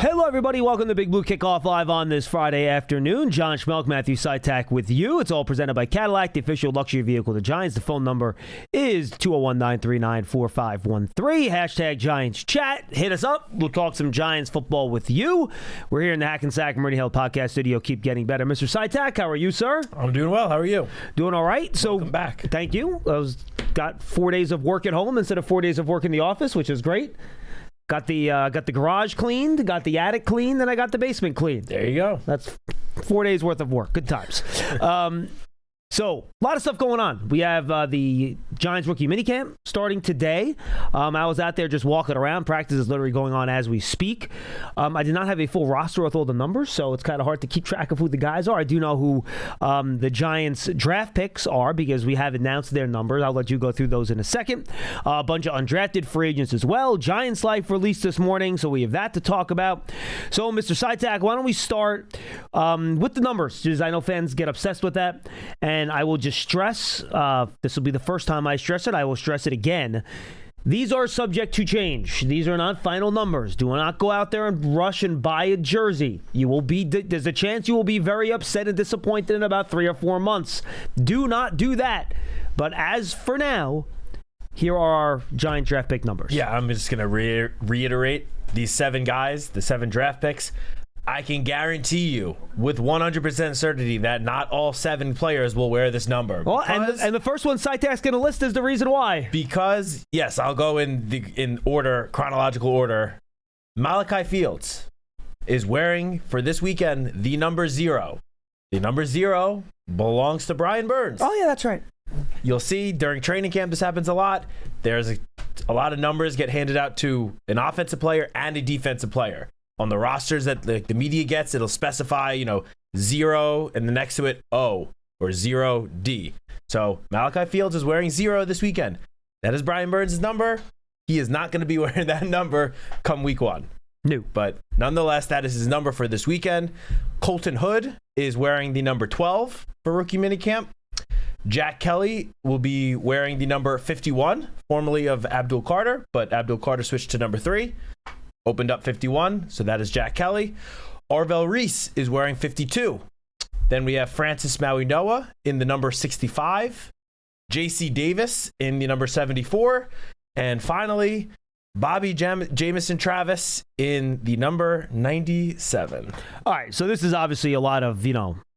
Hello, everybody. Welcome to Big Blue Kickoff live on this Friday afternoon. John Schmeelk, Matthew Citak with you. It's all presented by Cadillac, the official luxury vehicle of the Giants. The phone number is 201-939-4513. Hashtag Giants Chat. Hit us up. We'll talk some Giants football with you. We're here in the Hackensack Meridian Hill Podcast Studio. Keep getting better. Mr. Citak, how are you, sir? I'm doing well. How are you? Doing all right. Welcome back. Thank you. Got 4 days of work at home instead of 4 days of work in the office, which is great. Got the garage cleaned, got the attic cleaned, and I got the basement cleaned. There you go. That's 4 days worth of work. Good times. So, a lot of stuff going on. We have the Giants rookie minicamp starting today. I was out there just walking around. Practice is literally going on as we speak. I did not have a full roster with all the numbers, so it's kind of hard to keep track of who the guys are. I do know who the Giants draft picks are because we have announced their numbers. I'll let you go through those in a second. A bunch of undrafted free agents as well. Giants Life released this morning, so we have that to talk about. So, Mr. Citak, why don't we start with the numbers? Because I know fans get obsessed with that. And I will just stress, this will be the first time I stress it, I will stress it again. These are subject to change. These are not final numbers. Do not go out there and rush and buy a jersey. There's a chance you will be very upset and disappointed in about 3 or 4 months. Do not do that. But as for now, here are our Giant draft pick numbers. Yeah, I'm just going to reiterate these 7 guys, the 7 draft picks. I can guarantee you with 100% certainty that not all 7 players will wear this number. Well, and the first one Citak's going to list is the reason why. Because, yes, I'll go in order, chronological order. Malachi Fields is wearing, for this weekend, the number 0. The number 0 belongs to Brian Burns. Oh, yeah, that's right. You'll see during training camp, this happens a lot. There's a lot of numbers get handed out to an offensive player and a defensive player. On the rosters that the media gets, it'll specify, 0 and the next to it, O or 0D. So Malachi Fields is wearing 0 this weekend. That is Brian Burns' number. He is not going to be wearing that number come week 1. No. But nonetheless, that is his number for this weekend. Colton Hood is wearing the number 12 for rookie minicamp. Jack Kelly will be wearing the number 51, formerly of Abdul Carter, but Abdul Carter switched to number 3. Opened up 51, so that is Jack Kelly. Arvell Reese is wearing 52. Then we have Francis Maui-Noah in the number 65. J.C. Davis in the number 74. And finally, Bobby Jamison Travis in the number 97. All right, so this is obviously a lot of,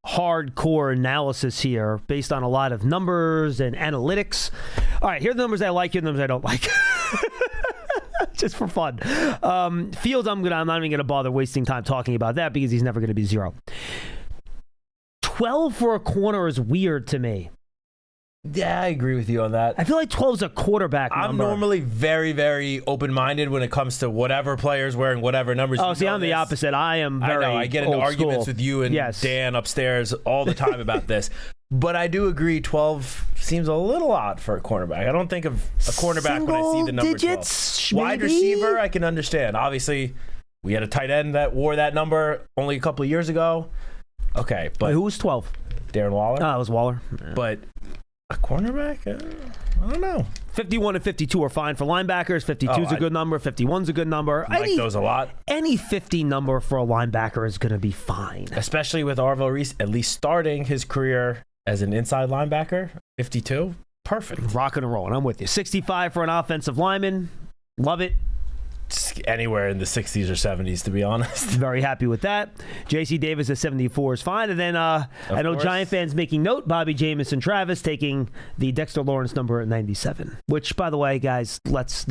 hardcore analysis here based on a lot of numbers and analytics. All right, here are the numbers I like, here are the numbers I don't like. Just for fun. Fields, I'm not even going to bother wasting time talking about that because he's never going to be 0. 12 for a corner is weird to me. Yeah, I agree with you on that. I feel like 12 is a quarterback number. I'm normally very, very open-minded when it comes to whatever players wearing whatever numbers. Oh, see, I'm the opposite. I am very I get into arguments with you and Dan upstairs all the time about this. But I do agree 12 seems a little odd for a cornerback. I don't think of a cornerback when I see the number 12. Wide receiver, I can understand. Obviously, we had a tight end that wore that number only a couple of years ago. Okay, but... Wait, who was 12? Darren Waller. Oh, it was Waller. Yeah. But a cornerback? I don't know. 51 and 52 are fine for linebackers. 52 is a good number. 51's a good number. I like those a lot. Any 50 number for a linebacker is going to be fine. Especially with Arvell Reese at least starting his career as an inside linebacker, 52, perfect. Rocking and rolling. I'm with you. 65 for an offensive lineman. Love it. Anywhere in the 60s or 70s, to be honest. Very happy with that. J.C. Davis at 74 is fine. And then I know Giant fans making note, Bobby Jamison Travis taking the Dexter Lawrence number at 97. Which, by the way, guys, let's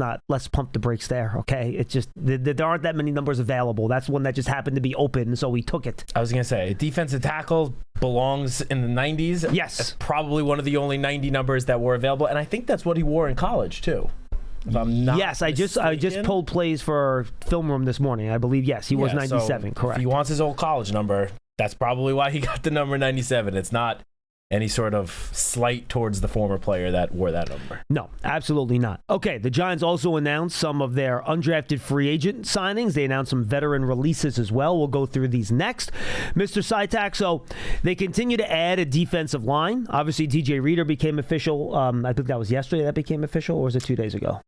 pump the brakes there, okay? It's just, there aren't that many numbers available. That's one that just happened to be open, so we took it. I was going to say, defensive tackle belongs in the 90s. Yes. That's probably one of the only 90 numbers that were available. And I think that's what he wore in college, too. If I'm not mistaken. I just pulled plays for Film Room this morning. I believe, yes, he was 97, so correct. If he wants his old college number, that's probably why he got the number 97. It's not any sort of slight towards the former player that wore that number. No, absolutely not. Okay, the Giants also announced some of their undrafted free agent signings. They announced some veteran releases as well. We'll go through these next. Mr. Citak, so they continue to add a defensive line. Obviously, DJ Reader became official. I think that was yesterday that became official, or was it 2 days ago?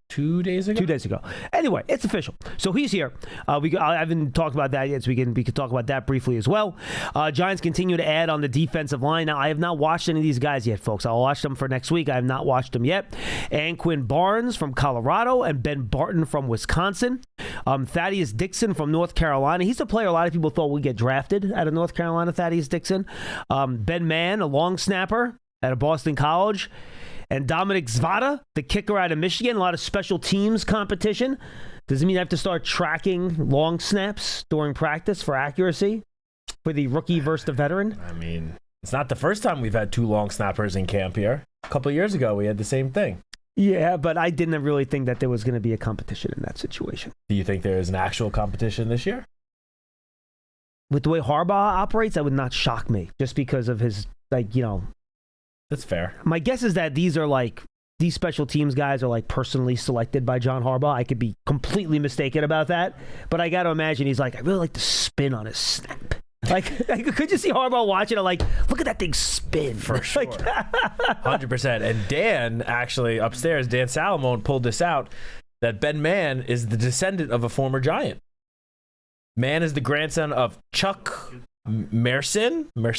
2 days ago. 2 days ago. Anyway, it's official. So he's here. I haven't talked about that yet, so we can talk about that briefly as well. Giants continue to add on the defensive line. Now, I have not watched any of these guys yet, folks. I'll watch them for next week. I have not watched them yet. Anquan Barnes from Colorado and Ben Barton from Wisconsin. Thaddeus Dixon from North Carolina. He's a player a lot of people thought would get drafted out of North Carolina, Thaddeus Dixon. Ben Mann, a long snapper out of Boston College. And Dominic Zvada, the kicker out of Michigan. A lot of special teams competition. Does it mean I have to start tracking long snaps during practice for accuracy for the rookie versus the veteran? I mean, it's not the first time we've had 2 long snappers in camp here. A couple of years ago, we had the same thing. Yeah, but I didn't really think that there was going to be a competition in that situation. Do you think there is an actual competition this year? With the way Harbaugh operates, that would not shock me just because of his, That's fair. My guess is that these special teams guys are personally selected by John Harbaugh. I could be completely mistaken about that, but I got to imagine he's I really like the spin on his snap. Could you see Harbaugh watching it look at that thing spin? For sure. 100%. And Dan, actually, upstairs, Dan Salamone pulled this out, that Ben Mann is the descendant of a former Giant. Mann is the grandson of Chuck Mersin, I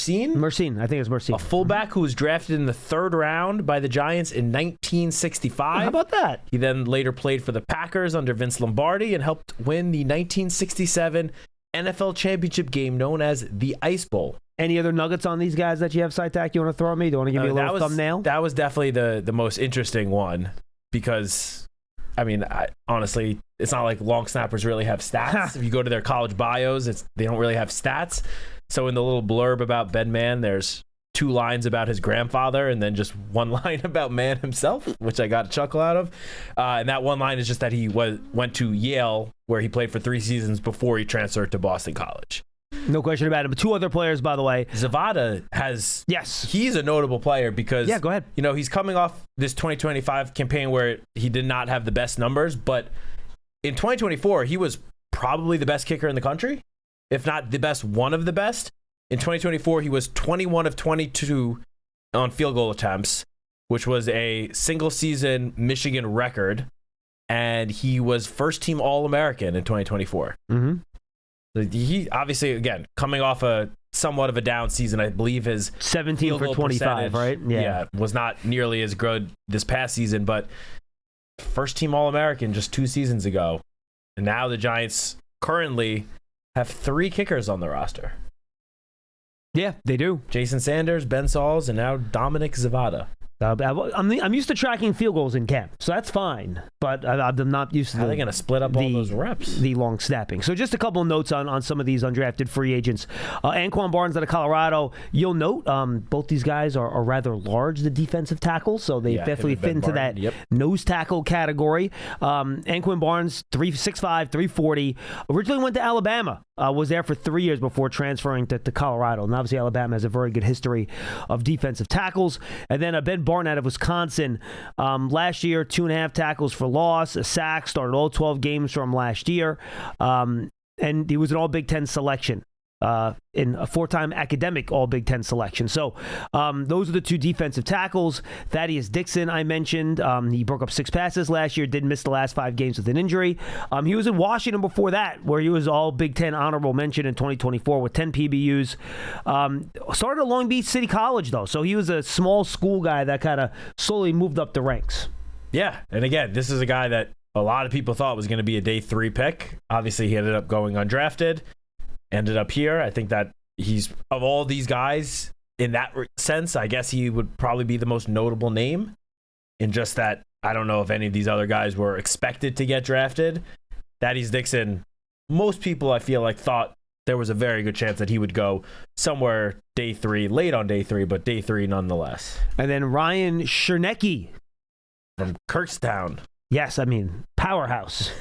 think it's Mersin. A fullback who was drafted in the 3rd round by the Giants in 1965. How about that? He then later played for the Packers under Vince Lombardi and helped win the 1967 NFL championship game known as the Ice Bowl. Any other nuggets on these guys that you have, Citak, you want to throw at me? Do you want to give me a little thumbnail? That was definitely the most interesting one because, honestly, it's not like long snappers really have stats. If you go to their college bios, they don't really have stats. So in the little blurb about Ben Mann, there's 2 lines about his grandfather and then just 1 line about Mann himself, which I got a chuckle out of. And that 1 line is just that he went to Yale, where he played for 3 seasons before he transferred to Boston College. No question about it. But 2 other players, by the way. Zavada has... Yes. He's a notable player because... Yeah, go ahead. He's coming off this 2025 campaign where he did not have the best numbers, but in 2024, he was probably the best kicker in the country, if not the best, one of the best. In 2024, he was 21 of 22 on field goal attempts, which was a single-season Michigan record, and he was first-team All-American in 2024. Mm-hmm. He obviously, again, coming off somewhat of a down season, I believe his 17 for 25, right? Yeah, was not nearly as good this past season, but first-team All-American just 2 seasons ago, and now the Giants currently have 3 kickers on the roster. Yeah, they do. Jason Sanders, Ben Sauls, and now Dominic Zavada. I'm used to tracking field goals in camp, so that's fine. But I'm not used to. How are they going to split up all those reps? The long snapping. So just a couple of notes on some of these undrafted free agents. Anquan Barnes out of Colorado. You'll note both these guys are rather large, the defensive tackles, so they definitely fit into that nose tackle category. Anquan Barnes, 6'5", 340. Originally went to Alabama. Was there for 3 years before transferring to Colorado. And obviously Alabama has a very good history of defensive tackles. And then Ben Barton out of Wisconsin. Last year, 2.5 tackles for loss, a sack, started all 12 games from last year. And he was an all Big Ten selection. In a 4-time academic all Big Ten selection. So those are the 2 defensive tackles. Thaddeus Dixon, I mentioned. He broke up 6 passes last year, did miss the last 5 games with an injury. He was in Washington before that, where he was all Big Ten honorable mention in 2024 with 10 PBUs. Started at Long Beach City College, though. So he was a small school guy that kind of slowly moved up the ranks. Yeah, and again, this is a guy that a lot of people thought was going to be a day 3 pick. Obviously, he ended up going undrafted. Ended up here. I think that he's, of all these guys, in that sense, I guess he would probably be the most notable name. In just that, I don't know if any of these other guys were expected to get drafted. Thaddeus Dixon, most people I feel like thought there was a very good chance that he would go somewhere day 3, late on day 3, but day 3 nonetheless. And then Ryan Chernecki from Kirkstown. Yes, powerhouse.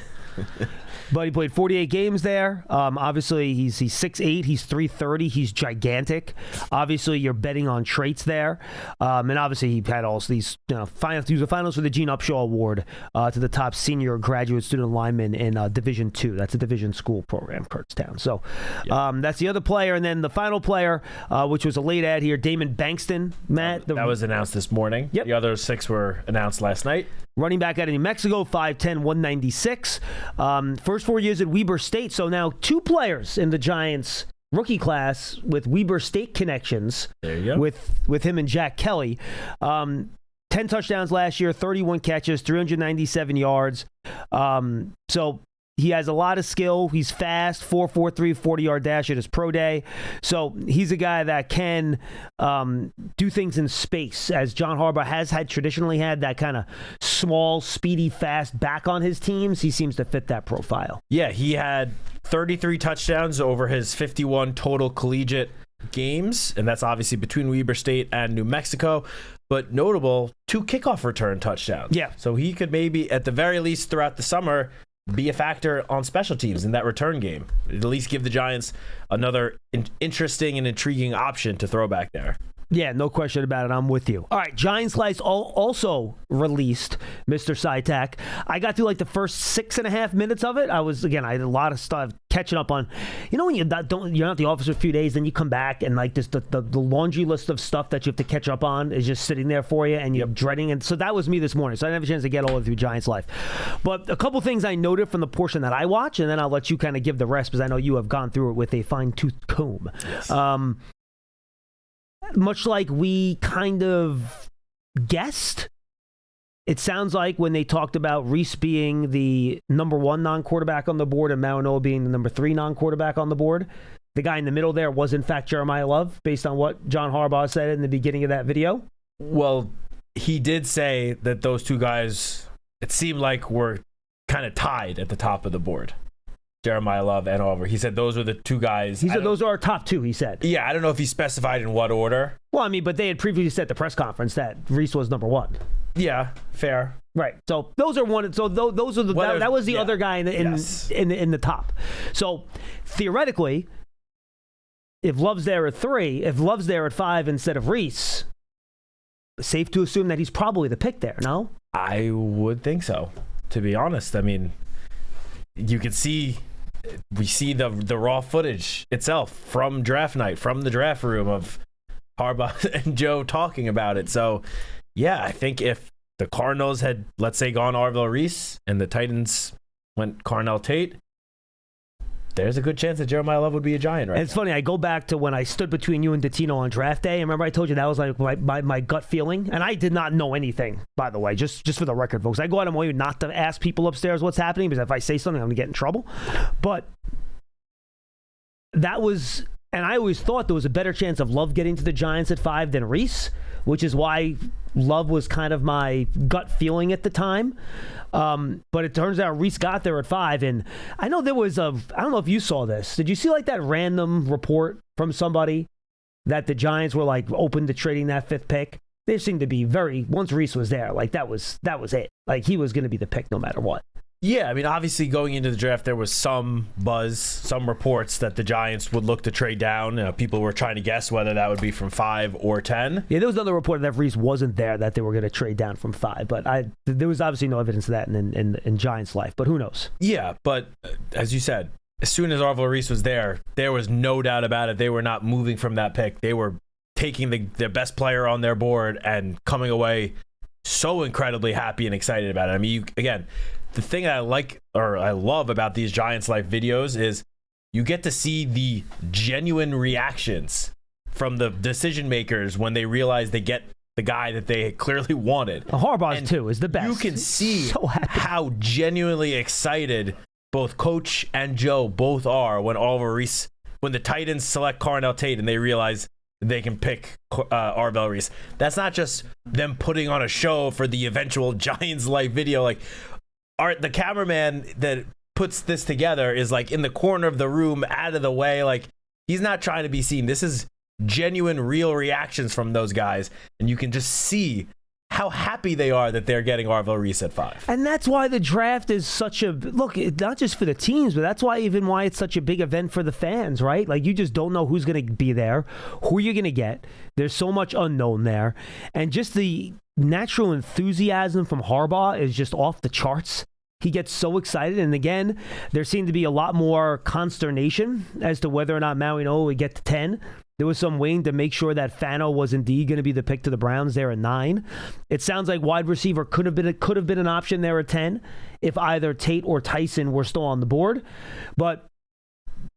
But he played 48 games there. Obviously, he's 6'8", he's 330, he's gigantic. Obviously, you're betting on traits there. And obviously, he had all these, finals. He was the finals for the Gene Upshaw Award to the top senior graduate student lineman in Division II. That's a division school program, Kurztown. So that's the other player. And then the final player, which was a late ad here, Damon Bankston, Matt. That was announced this morning. Yep. The other 6 were announced last night. Running back out of New Mexico, 5'10", 196. First 4 years at Weber State. So now 2 players in the Giants rookie class with Weber State connections. There you go. With him and Jack Kelly. 10 touchdowns last year, 31 catches, 397 yards. So he has a lot of skill. He's fast, 4.43, 40-yard dash at his pro day. So he's a guy that can do things in space, as John Harbaugh has traditionally had that kind of small, speedy, fast back on his teams. He seems to fit that profile. Yeah, he had 33 touchdowns over his 51 total collegiate games, and that's obviously between Weber State and New Mexico. But notable, 2 kickoff return touchdowns. Yeah. So he could maybe, at the very least throughout the summer, be a factor on special teams in that return game. At least give the Giants another interesting and intriguing option to throw back there. Yeah, no question about it. I'm with you. All right, Giants Slice also released Mr. Citak. I got through like the first 6.5 minutes of it. I had a lot of stuff catching up on. When you're not at the office for a few days, then you come back and like this, the laundry list of stuff that you have to catch up on is just sitting there for you, and you're dreading it. So that was me this morning. So I didn't have a chance to get all the way through Giants Life. But a couple things I noted from the portion that I watched, and then I'll let you kind of give the rest because I know you have gone through it with a fine-tooth comb. Yes. Much like we kind of guessed, it sounds like when they talked about Reese being the number 1 non-quarterback on the board and Mauanoa being the number 3 non-quarterback on the board, the guy in the middle there was in fact Jeremiah Love, based on what John Harbaugh said in the beginning of that video. Well, he did say that those 2 guys, it seemed like, were kind of tied at the top of the board. Jeremiah Love and Oliver. He said those were the 2 guys. He said those are our top 2, he said. Yeah, I don't know if he specified in what order. Well, I mean, but they had previously said at the press conference that Reese was number 1. Yeah, fair. Right. So those are one. So those are the that was the other guy in the top. So theoretically, if Love's there at 3, if Love's there at 5 instead of Reese, safe to assume that he's probably the pick there. No, I would think so. To be honest, I mean, you can see. We see the raw footage itself from draft night, from the draft room of Harbaugh and Joe talking about it. So, yeah, I think if the Cardinals had, let's say, gone Arvell Reese and the Titans went Carnell Tate, there's a good chance that Jeremiah Love would be a Giant right now. It's funny. I go back to when I stood between you and Dottino on draft day. And remember I told you that was like my gut feeling? And I did not know anything, by the way, just for the record, folks. I go out of my way not to ask people upstairs what's happening because if I say something, I'm going to get in trouble. But that was, and I always thought there was a better chance of Love getting to the Giants at 5 than Reese, which is why Love was kind of my gut feeling at the time. But it turns out Reese got there at 5. And I know there was I don't know if you saw this. Did you see like that random report from somebody that the Giants were like open to trading that 5th pick? They seemed to be once Reese was there, like that was it. Like he was going to be the pick no matter what. Yeah, I mean, obviously going into the draft, there was some buzz, some reports that the Giants would look to trade down. People were trying to guess whether that would be from 5 or 10. Yeah, there was another report that Reese wasn't there, that they were going to trade down from 5. But there was obviously no evidence of that in Giants Life. But who knows? Yeah, but as you said, as soon as Arvell Reese was there was no doubt about it. They were not moving from that pick. They were taking their best player on their board and coming away so incredibly happy and excited about it. I mean, again, the thing that I love about these Giants Life videos is you get to see the genuine reactions from the decision makers when they realize they get the guy that they clearly wanted. Harbaugh's too is the best. You can see how genuinely excited both Coach and Joe both are when when the Titans select Carnell Tate and they realize they can pick Arvell Reese. That's not just them putting on a show for the eventual Giants Life video. Like, the cameraman that puts this together is like in the corner of the room, out of the way. Like, he's not trying to be seen. This is genuine, real reactions from those guys, and you can just see how happy they are that they're getting Arvell Reese at 5. And that's why the draft is such a look, not just for the teams, but that's why it's such a big event for the fans, right? Like, you just don't know who's going to be there, who you're going to get. There's so much unknown there. And just the natural enthusiasm from Harbaugh is just off the charts. He gets so excited. And again, there seemed to be a lot more consternation as to whether or not Maui Noa would get to 10. There was some waiting to make sure that Fano was indeed going to be the pick to the Browns there at 9. It sounds like wide receiver could have been an option there at 10 if either Tate or Tyson were still on the board. But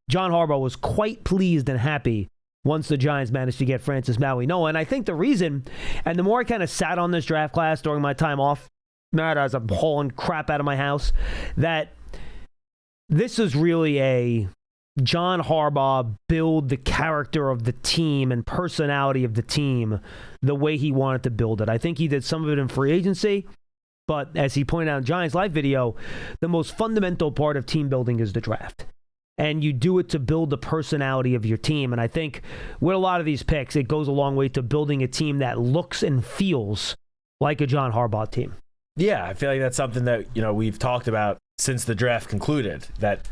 John Harbaugh was quite pleased and happy once the Giants managed to get Francis Maui Noa. And I think the reason, and the more I kind of sat on this draft class during my time off, Matt, as I'm hauling crap out of my house, that this is really a John Harbaugh build the character of the team and personality of the team the way he wanted to build it. I think he did some of it in free agency, but as he pointed out in Giants Live video, the most fundamental part of team building is the draft. And you do it to build the personality of your team. And I think with a lot of these picks, it goes a long way to building a team that looks and feels like a John Harbaugh team. Yeah, I feel like that's something that, we've talked about since the draft concluded, that,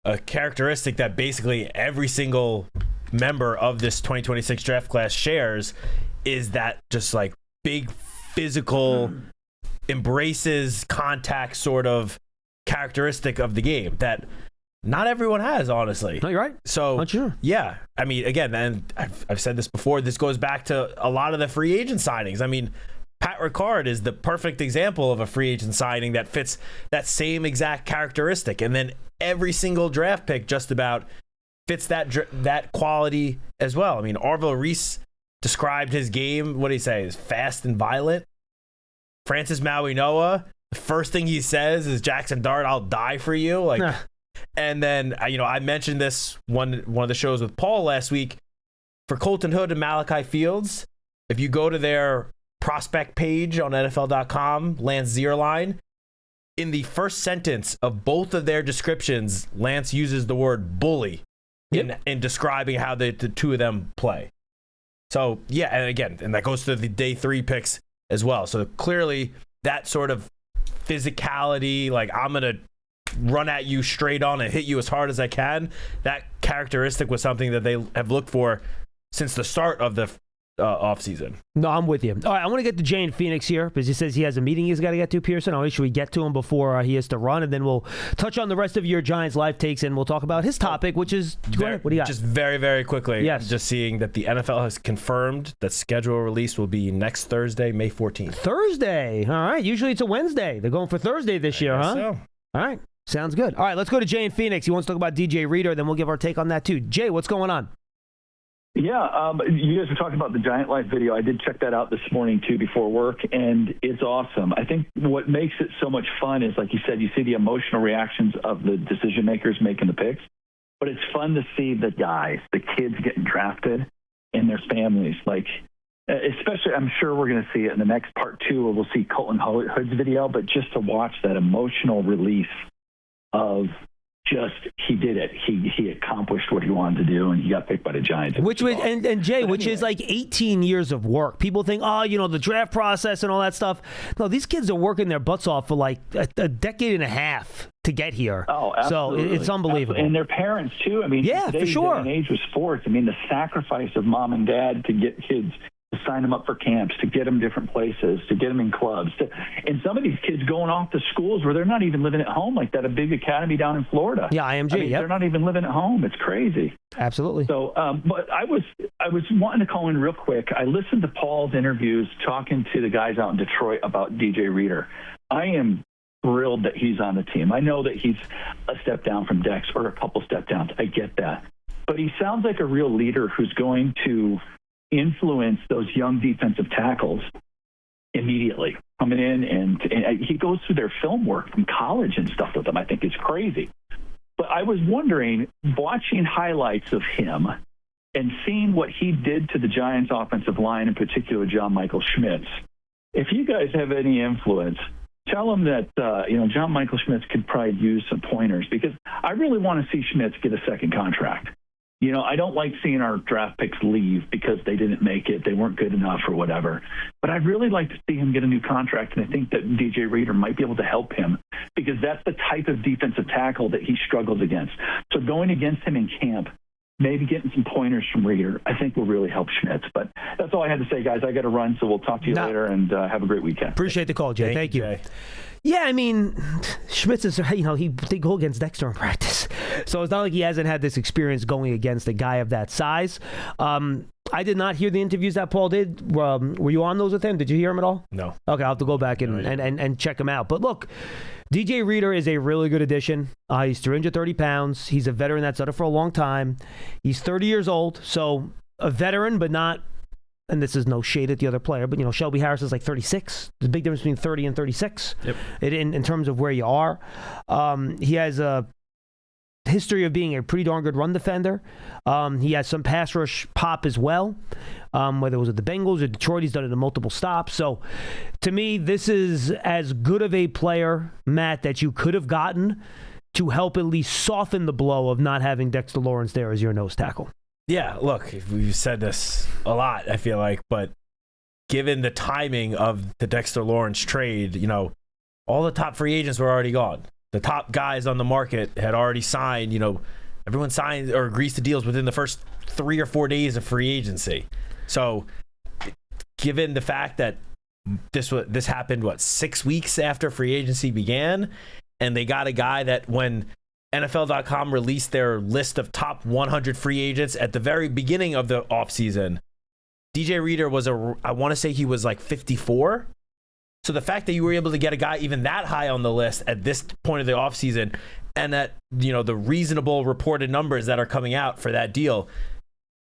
a characteristic that basically every single member of this 2026 draft class shares is that just like big physical embraces contact sort of characteristic of the game that not everyone has, honestly. No, you're right. So, sure. Yeah. I mean, again, and I've said this before, this goes back to a lot of the free agent signings. I mean, Pat Ricard is the perfect example of a free agent signing that fits that same exact characteristic. And then every single draft pick just about fits that quality as well. I mean, Arvell Reese described his game, what did he say, is fast and violent. Francis Maui Noa, the first thing he says is, Jaxson Dart, I'll die for you. Like, and then, I mentioned this one of the shows with Paul last week. For Colton Hood and Malachi Fields, if you go to their prospect page on NFL.com, Lance Zierlein, in the first sentence of both of their descriptions, Lance uses the word bully in describing how the two of them play. So, yeah, and again, and that goes to the day 3 picks as well. So clearly that sort of physicality, like I'm going to run at you straight on and hit you as hard as I can, that characteristic was something that they have looked for since the start of the offseason. No, I'm with you. All right, I want to get to Jay in Phoenix here because he says he has a meeting he's got to get to, Pearson. I'll make sure we get to him before he has to run, and then we'll touch on the rest of your Giants live takes, and we'll talk about his topic, which is, go ahead, what do you got? Just very, very quickly, yes. Just seeing that the NFL has confirmed that schedule release will be next Thursday, May 14th. Thursday. All right. Usually it's a Wednesday. They're going for Thursday this year, huh? So. All right. Sounds good. All right, let's go to Jay in Phoenix. He wants to talk about DJ Reader, then we'll give our take on that too. Jay, what's going on? Yeah, you guys were talking about the Giant Life video. I did check that out this morning, too, before work, and it's awesome. I think what makes it so much fun is, like you said, you see the emotional reactions of the decision-makers making the picks, but it's fun to see the guys, the kids getting drafted and their families. Like, especially, I'm sure we're going to see it in the next part 2 where we'll see Colton Hood's video, but just to watch that emotional release of just, he did it. He accomplished what he wanted to do, and he got picked by the Giants. Which was, and Jay, which is like 18 years of work. People think, the draft process and all that stuff. No, these kids are working their butts off for like a decade and a half to get here. Oh, absolutely. So it's unbelievable. Absolutely. And their parents, too. I mean, yeah, for sure. Day and age with sports. I mean, the sacrifice of mom and dad to get kids to sign them up for camps, to get them different places, to get them in clubs. And some of these kids going off to schools where they're not even living at home, like that, a big academy down in Florida. Yeah, IMG, They're not even living at home. It's crazy. Absolutely. So, but I was wanting to call in real quick. I listened to Paul's interviews talking to the guys out in Detroit about DJ Reader. I am thrilled that he's on the team. I know that he's a step down from Dex, or a couple step downs. I get that. But he sounds like a real leader who's going to influence those young defensive tackles immediately coming in, and he goes through their film work from college and stuff with them. I think it's crazy. But I was wondering, watching highlights of him and seeing what he did to the Giants offensive line, in particular John Michael Schmitz, if you guys have any influence, tell him that John Michael Schmitz could probably use some pointers, because I really want to see Schmitz get a second contract. I don't like seeing our draft picks leave because they didn't make it, they weren't good enough or whatever. But I'd really like to see him get a new contract, and I think that DJ Reader might be able to help him because that's the type of defensive tackle that he struggles against. So going against him in camp, maybe getting some pointers from Reader, I think will really help Schmitz. But that's all I had to say, guys. I got to run, so we'll talk to you later, and have a great weekend. Appreciate the call, Jay. Thank you. Jay. Yeah, I mean, Schmitz is, they go against Dexter in practice. So it's not like he hasn't had this experience going against a guy of that size. I did not hear the interviews that Paul did. Were you on those with him? Did you hear him at all? No. Okay, I'll have to go back and check him out. But look, DJ Reader is a really good addition. He's 330 pounds. He's a veteran that's done it for a long time. He's 30 years old, so a veteran, but not, and this is no shade at the other player, but, Shelby Harris is like 36. There's a big difference between 30 and 36 in terms of where you are. He has a history of being a pretty darn good run defender. He has some pass rush pop as well, whether it was at the Bengals or Detroit. He's done it in multiple stops. So to me, this is as good of a player, Matt, that you could have gotten to help at least soften the blow of not having Dexter Lawrence there as your nose tackle. Yeah, look, we've said this a lot, I feel like, but given the timing of the Dexter Lawrence trade, all the top free agents were already gone. The top guys on the market had already signed, everyone signed or agrees to deals within the first 3 or 4 days of free agency. So given the fact that this happened, 6 weeks after free agency began, and they got a guy that when NFL.com released their list of top 100 free agents at the very beginning of the offseason, DJ Reader was I want to say he was like 54. So the fact that you were able to get a guy even that high on the list at this point of the offseason, and that, the reasonable reported numbers that are coming out for that deal,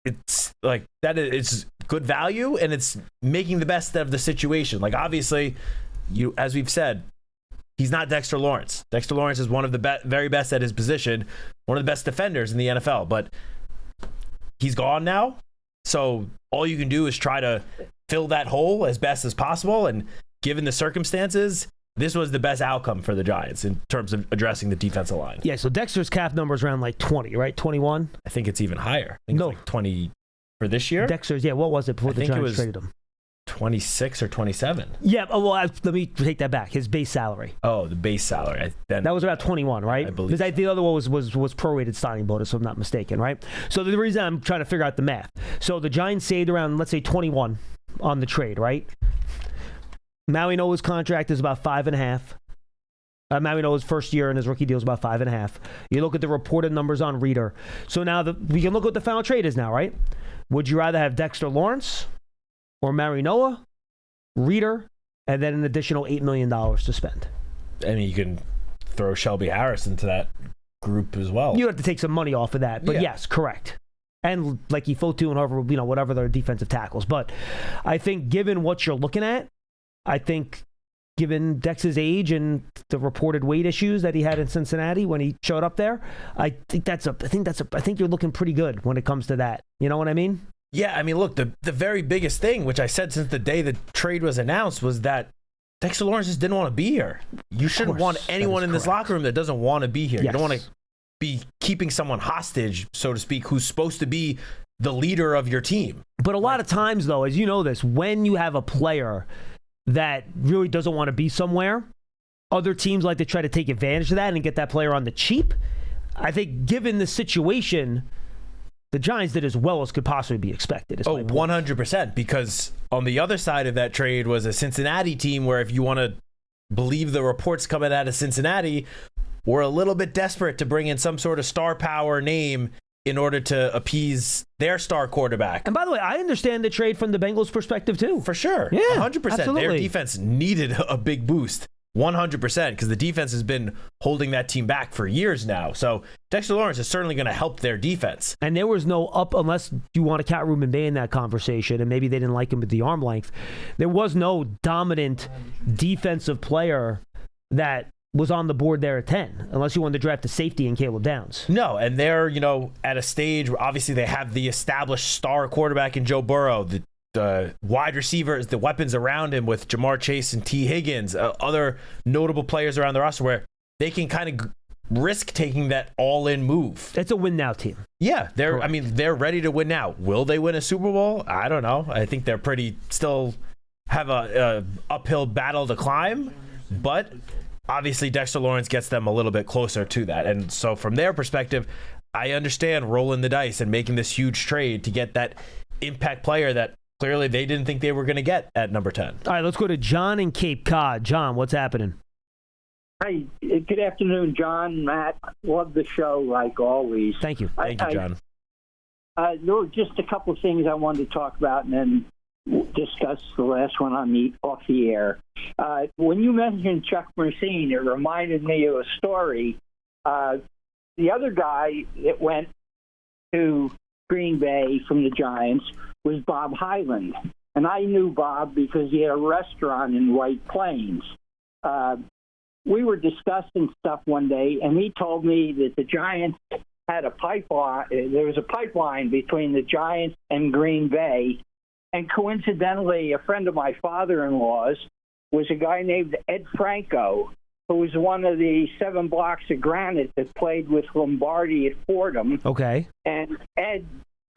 it's like that it's good value, and it's making the best of the situation. Like, obviously, as we've said, he's not Dexter Lawrence. Dexter Lawrence is one of the very best at his position, one of the best defenders in the NFL, but he's gone now. So all you can do is try to fill that hole as best as possible. And given the circumstances, this was the best outcome for the Giants in terms of addressing the defensive line. Yeah, so Dexter's cap number is around like 20, right? 21? I think it's even higher. I think it's like 20 for this year. Dexter's, what was it before the Giants traded him? 26 or 27. Yeah, let me take that back. His base salary. Oh, the base salary. That was about 21, right? I believe because the other one was prorated signing bonus, if I'm not mistaken, right? So the reason I'm trying to figure out the math. So the Giants saved around, let's say, 21 on the trade, right? Maui Noah's contract is about 5.5. Maui Noah's first year in his rookie deal is about 5.5. You look at the reported numbers on Reader. So now we can look at what the final trade is now, right? Would you rather have Dexter Lawrence or Maui Noah, Reader, and then an additional $8 million to spend? I mean, you can throw Shelby Harris into that group as well. You have to take some money off of that, but yes, correct. And like Ifotu and whatever their defensive tackles. But I think given what you're looking at, I think given Dex's age and the reported weight issues that he had in Cincinnati when he showed up there, I think you're looking pretty good when it comes to that. You know what I mean? Yeah, I mean, look, the very biggest thing, which I said since the day the trade was announced, was that Dexter Lawrence just didn't want to be here. You shouldn't want anyone in this locker room that doesn't want to be here. Yes. You don't want to be keeping someone hostage, so to speak, who's supposed to be the leader of your team. But a lot of times, though, as you know this, when you have a player that really doesn't want to be somewhere, other teams like to try to take advantage of that and get that player on the cheap. I think given the situation, the Giants did as well as could possibly be expected. 100%, because on the other side of that trade was a Cincinnati team where, if you want to believe the reports coming out of Cincinnati, were a little bit desperate to bring in some sort of star power name in order to appease their star quarterback. And by the way, I understand the trade from the Bengals' perspective too. For sure. Yeah, 100%. Absolutely. Their defense needed a big boost. 100%, because the defense has been holding that team back for years now. So Dexter Lawrence is certainly going to help their defense. And there was no unless you want to count Ruben Bay in that conversation, and maybe they didn't like him with the arm length. There was no dominant defensive player that was on the board there at 10, unless you wanted to draft a safety in Caleb Downs. No, and they're, at a stage where obviously they have the established star quarterback in Joe Burrow, the wide receivers, the weapons around him with Jamar Chase and T. Higgins, other notable players around the roster where they can kind of risk taking that all-in move. It's a win now team. Yeah, Correct. they're ready to win now. Will they win a Super Bowl? I don't know. I think they're still have a uphill battle to climb, but obviously Dexter Lawrence gets them a little bit closer to that. And so from their perspective, I understand rolling the dice and making this huge trade to get that impact player that clearly they didn't think they were going to get at number 10. All right, let's go to John in Cape Cod. John, what's happening? Hi, good afternoon, John, Matt. Love the show like always. Thank you. Thank you, John. There were just a couple of things I wanted to talk about and then discuss the last one off the air. When you mentioned Chuck Mercine, it reminded me of a story. The other guy that went to Green Bay from the Giants was Bob Hyland. And I knew Bob because he had a restaurant in White Plains. We were discussing stuff one day, and he told me that the Giants had a pipeline. There was a pipeline between the Giants and Green Bay. And coincidentally, a friend of my father-in-law's was a guy named Ed Franco, who was one of the 7 blocks of granite that played with Lombardi at Fordham. Okay. And Ed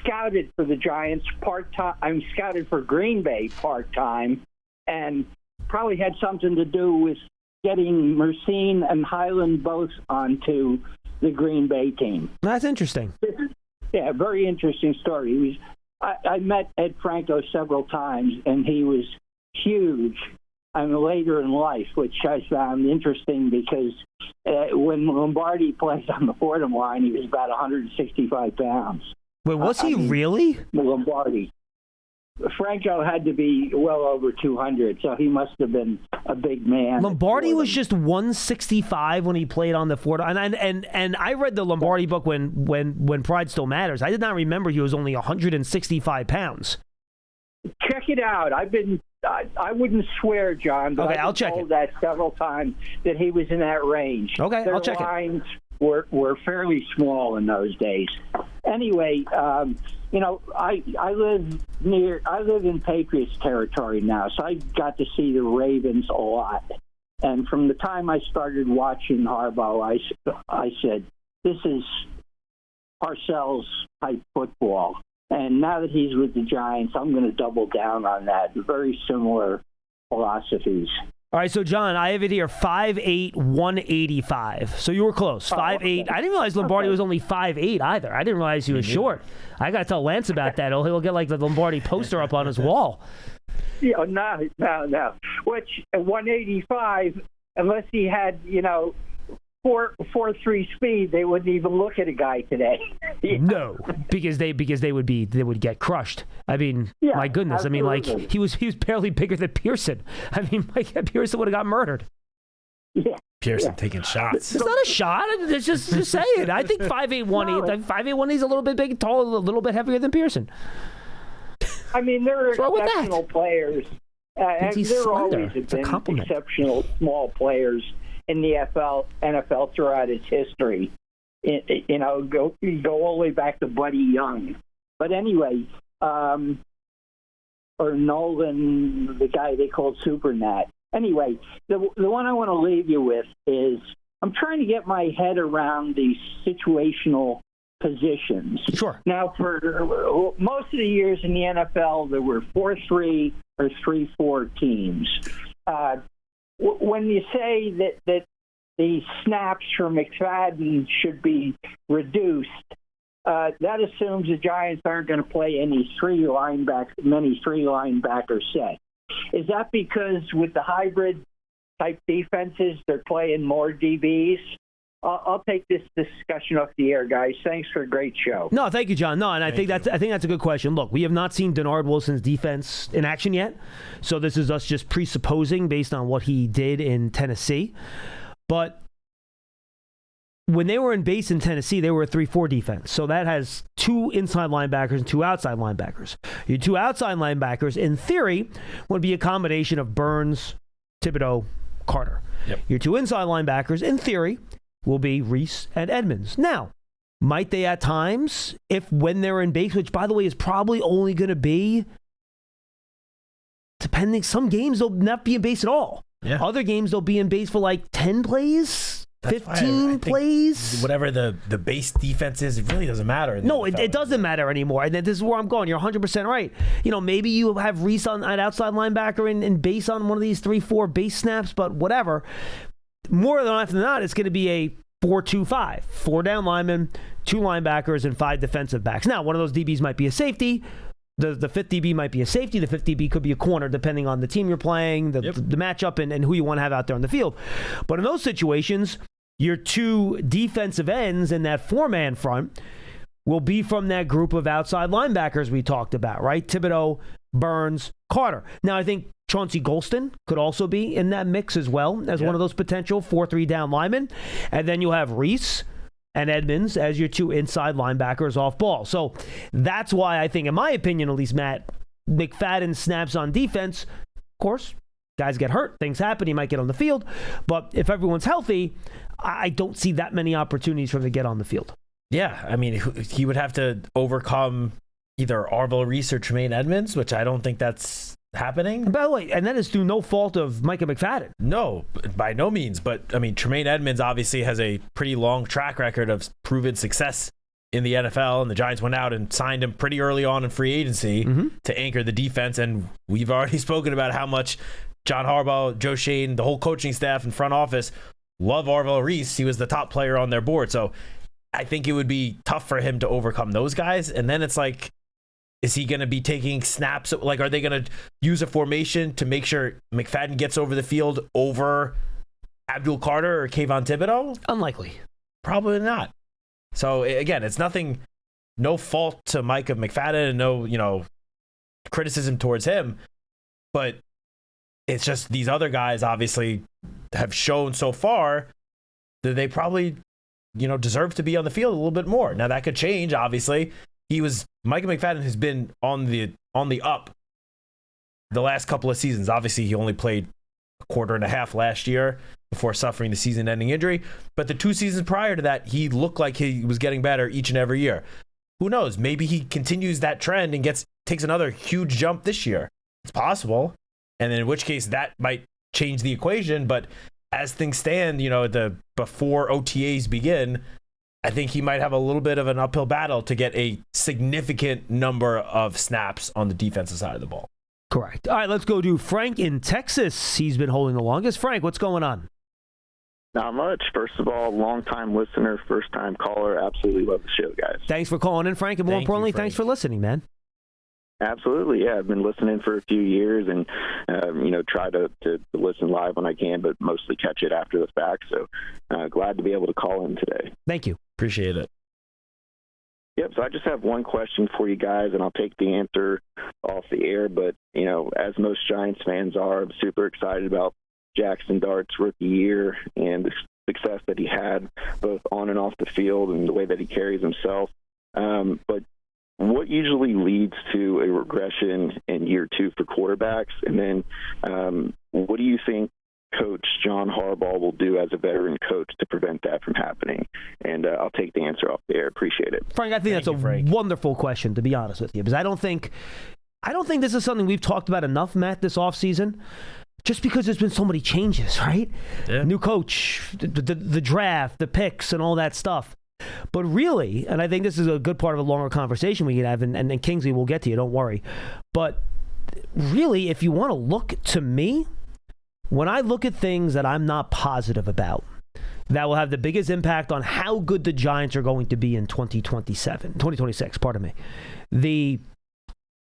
scouted for the Giants part-time. I'm scouted for Green Bay part-time, and probably had something to do with getting Mercine and Hyland both onto the Green Bay team. That's interesting. Yeah, very interesting story. I met Ed Franco several times, and he was huge. Later in life, which I found interesting because when Lombardi played on the Fordham line, he was about 165 pounds. Wait, was he really? Lombardi. Franco had to be well over 200, so he must have been a big man. Lombardi was just 165 when he played on the Fordham. And I read the Lombardi book when Pride Still Matters. I did not remember he was only 165 pounds. Check it out. I wouldn't swear, John, but okay, I'll check told that several times that he was in that range. Okay, I'll check it. Their lines were fairly small in those days. Anyway, I live in Patriots territory now, so I got to see the Ravens a lot. And from the time I started watching Harbaugh, I said, this is Parcells type football. And now that he's with the Giants, I'm going to double down on that. Very similar philosophies. All right, so John, I have it here, 5'8", 185. So you were close, 5'8". Okay. I didn't realize Lombardi was only 5'8" either. I didn't realize he was short. I got to tell Lance about that. He'll get like the Lombardi poster up on his wall. Yeah, no. Which 185, unless he had 4.3 speed, they wouldn't even look at a guy today. No, because they would get crushed. I mean, yeah, my goodness. Absolutely. I mean, like he was barely bigger than Pearson. I mean, Pearson would have got murdered. Yeah. Pearson taking shots. It's not a shot. It's just say it. I think 5'8", 180. 5'8", 180 is a little bit big, tall, a little bit heavier than Pearson. I mean, there are exceptional players. And there always have been exceptional small players in the NFL throughout its history. Go all the way back to Buddy Young. But anyway, or Nolan, the guy they called Super Nat. Anyway, the one I want to leave you with is I'm trying to get my head around these situational positions. Sure. Now, for most of the years in the NFL, there were 4-3 or 3-4 teams. When you say that the snaps for McFadden should be reduced, that assumes the Giants aren't going to play many three linebacker sets. Is that because with the hybrid type defenses, they're playing more DBs? I'll take this discussion off the air, guys. Thanks for a great show. No, thank you, John. No, and I think that's a good question. Look, we have not seen Dennard Wilson's defense in action yet, so this is us just presupposing based on what he did in Tennessee. But when they were in base in Tennessee, they were a 3-4 defense. So that has 2 inside linebackers and 2 outside linebackers. Your 2 outside linebackers, in theory, would be a combination of Burns, Thibodeau, Carter. Yep. Your 2 inside linebackers, in theory, will be Reese and Edmonds. Now, might they at times, when they're in base, which by the way is probably only going to be, depending, some games they'll not be in base at all. Yeah. Other games they'll be in base for like 10 plays, 15 plays. Whatever the base defense is, it really doesn't matter. No, it doesn't matter anymore. And this is where I'm going. You're 100% right. Maybe you have Reese on an outside linebacker and base on one of these 3-4 base snaps, but whatever. More than often than not, it's going to be a 4-2-5. 4 down linemen, 2 linebackers, and 5 defensive backs. Now, one of those DBs might be a safety. The fifth DB might be a safety. The fifth DB could be a corner, depending on the team you're playing, the matchup, and who you want to have out there on the field. But in those situations, your 2 defensive ends in that 4-man front will be from that group of outside linebackers we talked about, right? Thibodeau, Burns, Carter. Now, I think Chauncey Golston could also be in that mix as well as one of those potential 4-3 down linemen. And then you'll have Reese and Edmonds as your 2 inside linebackers off ball. So that's why I think, in my opinion at least, Matt, McFadden snaps on defense. Of course, guys get hurt. Things happen. He might get on the field. But if everyone's healthy, I don't see that many opportunities for him to get on the field. Yeah, I mean, he would have to overcome either Arvell Reese or Tremaine Edmonds, which I don't think that's happening. And by the way, and that is through no fault of Micah McFadden. No, by no means. But, I mean, Tremaine Edmonds obviously has a pretty long track record of proven success in the NFL, and the Giants went out and signed him pretty early on in free agency to anchor the defense. And we've already spoken about how much John Harbaugh, Joe Shane, the whole coaching staff and front office love Arvell Reese. He was the top player on their board. So I think it would be tough for him to overcome those guys. And then it's like, is he going to be taking snaps? Like, are they going to use a formation to make sure McFadden gets over the field over Abdul Carter or Kayvon Thibodeau? Unlikely. Probably not. So, again, it's no fault to Micah McFadden and no, criticism towards him. But it's just these other guys obviously have shown so far that they probably, deserve to be on the field a little bit more. Now, that could change, obviously. Micah McFadden has been on the up the last couple of seasons. Obviously, he only played a quarter and a half last year before suffering the season-ending injury. But the 2 seasons prior to that, he looked like he was getting better each and every year. Who knows? Maybe he continues that trend and takes another huge jump this year. It's possible. And in which case, that might change the equation. But as things stand, before OTAs begin, I think he might have a little bit of an uphill battle to get a significant number of snaps on the defensive side of the ball. Correct. All right, let's go to Frank in Texas. He's been holding the longest. Frank, what's going on? Not much. First of all, long-time listener, first-time caller. Absolutely love the show, guys. Thanks for calling in, Frank. And more importantly, thanks for listening, man. Absolutely, yeah. I've been listening for a few years and, try to listen live when I can, but mostly catch it after the fact. So glad to be able to call in today. Thank you. Appreciate it. Yep, so I just have one question for you guys, and I'll take the answer off the air. But, as most Giants fans are, I'm super excited about Jaxson Dart's rookie year and the success that he had both on and off the field and the way that he carries himself. But what usually leads to a regression in year 2 for quarterbacks? And then what do you think Coach John Harbaugh will do as a veteran coach to prevent that from happening? And I'll take the answer off the air. Appreciate it. Frank, I think that's a wonderful question, to be honest with you, because I don't think this is something we've talked about enough, Matt, this offseason, just because there's been so many changes, right? Yeah. New coach, the draft, the picks, and all that stuff. But really, and I think this is a good part of a longer conversation we can have, and Kingsley will get to you, don't worry. But really, if you want to look to me, when I look at things that I'm not positive about, that will have the biggest impact on how good the Giants are going to be in 2026, pardon me. The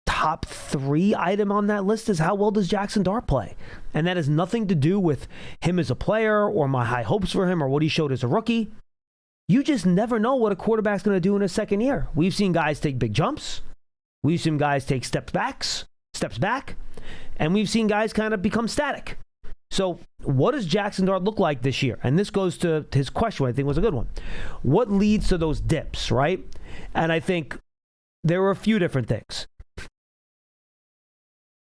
top 3 item on that list is how well does Jaxson Dart play? And that has nothing to do with him as a player or my high hopes for him or what he showed as a rookie. You just never know what a quarterback's going to do in his second year. We've seen guys take big jumps. We've seen guys take steps back, and we've seen guys kind of become static. So what does Jaxson Dart look like this year? And this goes to his question, I think was a good one. What leads to those dips, right? And I think there are a few different things.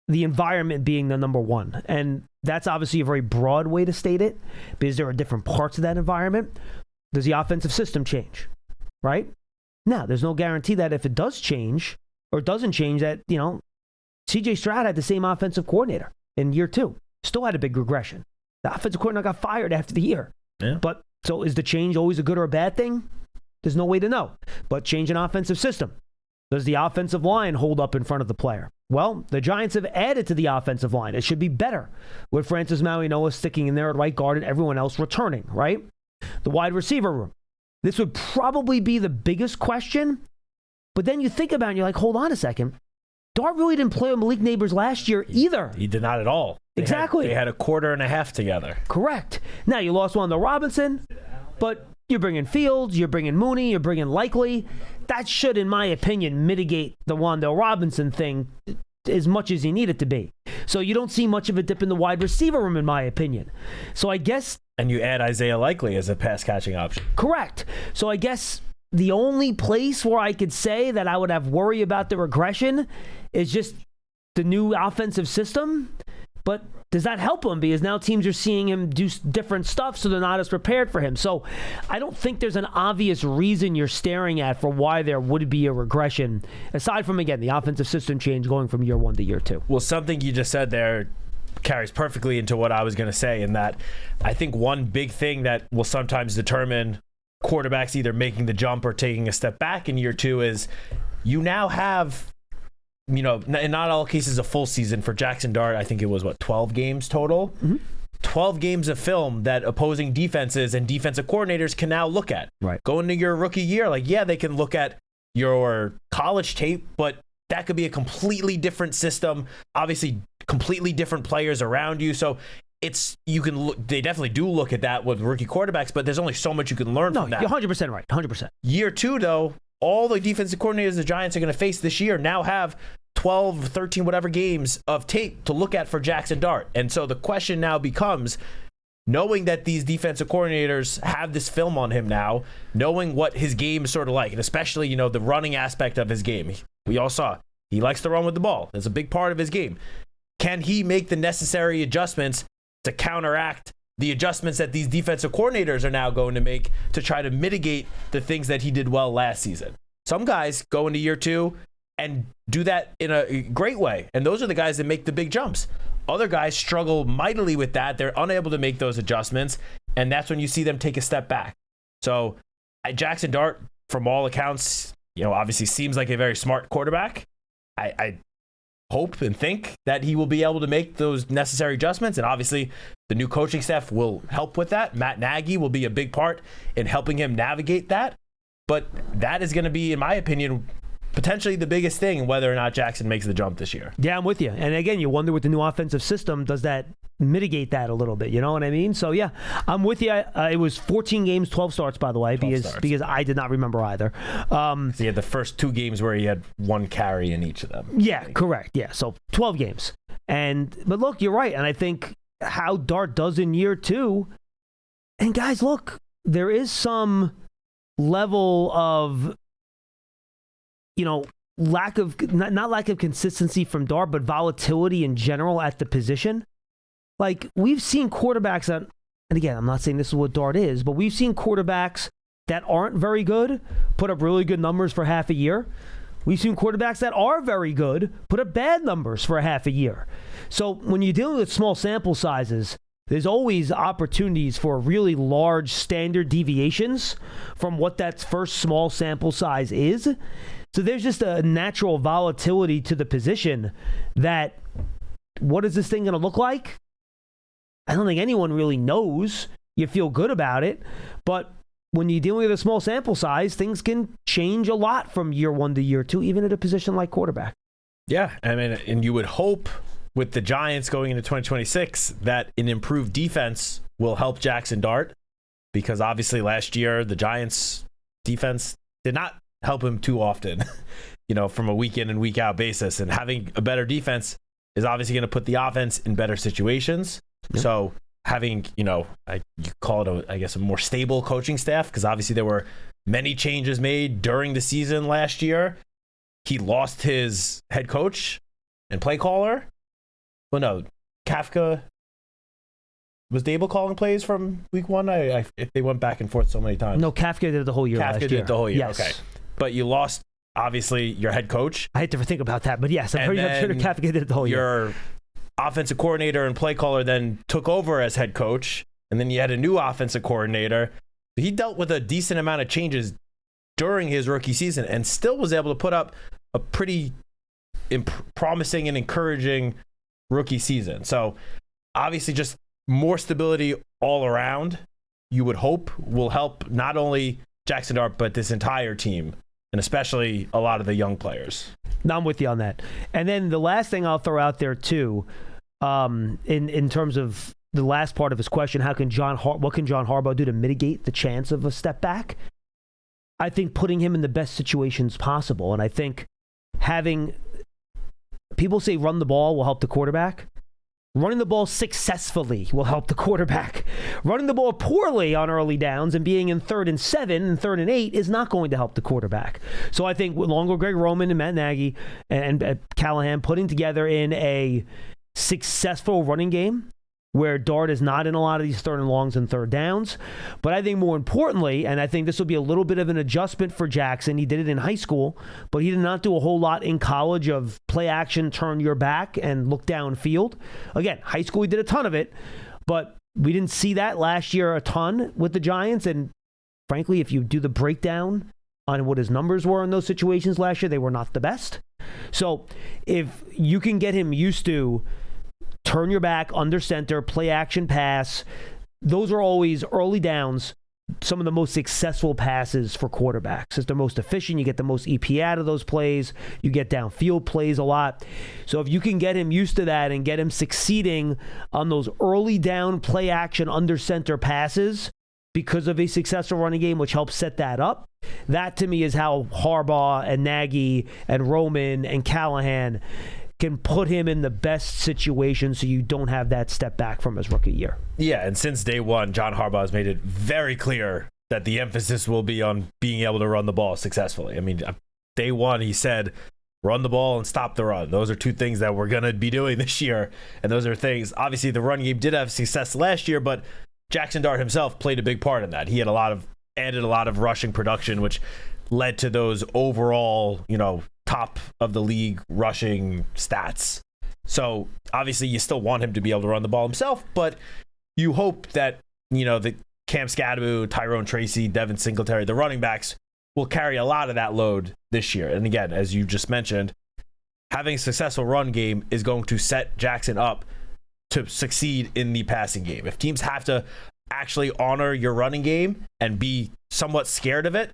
The environment being the number one. And that's obviously a very broad way to state it because there are different parts of that environment. Does the offensive system change, right? Now, there's no guarantee that if it does change or doesn't change that, C.J. Stroud had the same offensive coordinator in year 2. Still had a big regression. The offensive coordinator got fired after the year. Yeah. But So is the change always a good or a bad thing? There's no way to know. But change an offensive system. Does the offensive line hold up in front of the player? Well, the Giants have added to the offensive line. It should be better with Francis Mauigoa sticking in there at right guard and everyone else returning, right? The wide receiver room. This would probably be the biggest question. But then you think about it and you're like, hold on a second. Dart really didn't play with Malik Neighbors last year either. He did not at all. Exactly. They had a quarter and a half together. Correct. Now, you lost Wanda Robinson, but you're bringing Fields, you're bringing Mooney, you're bringing Likely. That should, in my opinion, mitigate the Wanda Robinson thing as much as you need it to be. So you don't see much of a dip in the wide receiver room, in my opinion. So I guess... And you add Isaiah Likely as a pass-catching option. Correct. So I guess the only place where I could say that I would have worry about the regression is just the new offensive system. But does that help him? Because now teams are seeing him do different stuff, so they're not as prepared for him. So I don't think there's an obvious reason you're staring at for why there would be a regression, aside from, again, the offensive system change going from year 1 to year 2. Well, something you just said there carries perfectly into what I was going to say, in that I think one big thing that will sometimes determine quarterbacks either making the jump or taking a step back in year 2 is you now have... in not all cases a full season. For Jaxson Dart, I think it was 12 games total. Mm-hmm. 12 games of film that opposing defenses and defensive coordinators can now look at. Right. Going into your rookie year, they can look at your college tape, but that could be a completely different system. Obviously, completely different players around you. So they definitely do look at that with rookie quarterbacks, but there's only so much you can learn from that. You're 100% right. 100%. Year 2, though, all the defensive coordinators the Giants are going to face this year now have 12, 13, whatever games of tape to look at for Jaxson Dart. And so the question now becomes, knowing that these defensive coordinators have this film on him now, knowing what his game is sort of like, and especially, the running aspect of his game. We all saw he likes to run with the ball. That's a big part of his game. Can he make the necessary adjustments to counteract the adjustments that these defensive coordinators are now going to make to try to mitigate the things that he did well last season? Some guys go into year 2 and do that in a great way, and those are the guys that make the big jumps. Other guys struggle mightily with that. They're unable to make those adjustments, and that's when you see them take a step back. So Jaxson Dart, from all accounts, obviously seems like a very smart quarterback. I hope and think that he will be able to make those necessary adjustments, and obviously the new coaching staff will help with that. Matt Nagy will be a big part in helping him navigate that, but that is going to be, in my opinion, potentially the biggest thing, whether or not Jaxson makes the jump this year. Yeah, I'm with you. And again, you wonder with the new offensive system, does that mitigate that a little bit? You know what I mean? So yeah, I'm with you. It was 14 games, 12 starts, by the way, because I did not remember either. So he had the first 2 games where he had 1 carry in each of them. Yeah, correct. Yeah, so 12 games. But look, you're right. And I think how Dart does in year 2, and guys, look, there is some level of, lack of, not lack of consistency from Dart, but volatility in general at the position. Like, we've seen quarterbacks that, and again, I'm not saying this is what Dart is, but we've seen quarterbacks that aren't very good put up really good numbers for half a year. We've seen quarterbacks that are very good put up bad numbers for a half a year. So when you're dealing with small sample sizes, there's always opportunities for really large standard deviations from what that first small sample size is. So there's just a natural volatility to the position that, what is this thing going to look like? I don't think anyone really knows. You feel good about it, but when you're dealing with a small sample size, things can change a lot from year 1 to year 2, even at a position like quarterback. Yeah, I mean, and you would hope with the Giants going into 2026 that an improved defense will help Jaxson Dart, because obviously last year the Giants defense did not help him too often, from a week in and week out basis. And having a better defense is obviously going to put the offense in better situations. Yep. So having, you call it, a more stable coaching staff, because obviously there were many changes made during the season last year. He lost his head coach and play caller. Well, no, Kafka. Was Dable calling plays from week 1? They went back and forth so many times. No, Kafka did it the whole year last year. Kafka did the whole year, yes. Okay. But you lost, obviously, your head coach. I had to think about that, but yes, I'm pretty sure Kafka did it the whole year. Your offensive coordinator and play caller then took over as head coach, and then you had a new offensive coordinator. He dealt with a decent amount of changes during his rookie season and still was able to put up a pretty promising and encouraging rookie season. So obviously just more stability all around, you would hope, will help not only Jaxson Dart, but this entire team, and especially a lot of the young players. No, I'm with you on that. And then the last thing I'll throw out there too, in terms of the last part of his question, what can John Harbaugh do to mitigate the chance of a step back? I think putting him in the best situations possible. And I think having people say run the ball will help the quarterback. Running the ball successfully will help the quarterback. Running the ball poorly on early downs and being in 3rd and 7 and 3rd and 8 is not going to help the quarterback. So I think along with Greg Roman and Matt Nagy and Callahan putting together in a successful running game where Dart is not in a lot of these 3rd and longs and 3rd downs. But I think more importantly, and I think this will be a little bit of an adjustment for Jaxson. He did it in high school, but he did not do a whole lot in college of play action, turn your back, and look downfield. Again, high school he did a ton of it, but we didn't see that last year a ton with the Giants. And frankly, if you do the breakdown on what his numbers were in those situations last year, they were not the best. So if you can get him used to turn your back, under center, play action pass, those are always early downs, some of the most successful passes for quarterbacks. It's the most efficient. You get the most EP out of those plays. You get downfield plays a lot. So if you can get him used to that and get him succeeding on those early down play action under center passes because of a successful running game, which helps set that up, that to me is how Harbaugh and Nagy and Roman and Callahan can put him in the best situation so you don't have that step back from his rookie year. Yeah, and since day one, John Harbaugh has made it very clear that the emphasis will be on being able to run the ball successfully. I mean, day one, he said, run the ball and stop the run. Those are two things that we're going to be doing this year. And those are things, obviously, the run game did have success last year, but Jaxson Dart himself played a big part in that. He had added a lot of rushing production, which led to those overall, top of the league rushing stats. So obviously you still want him to be able to run the ball himself, but you hope that, the Cam Scadaboo, Tyrone Tracy, Devin Singletary, the running backs will carry a lot of that load this year. And again, as you just mentioned, having a successful run game is going to set Jaxson up to succeed in the passing game. If teams have to actually honor your running game and be somewhat scared of it,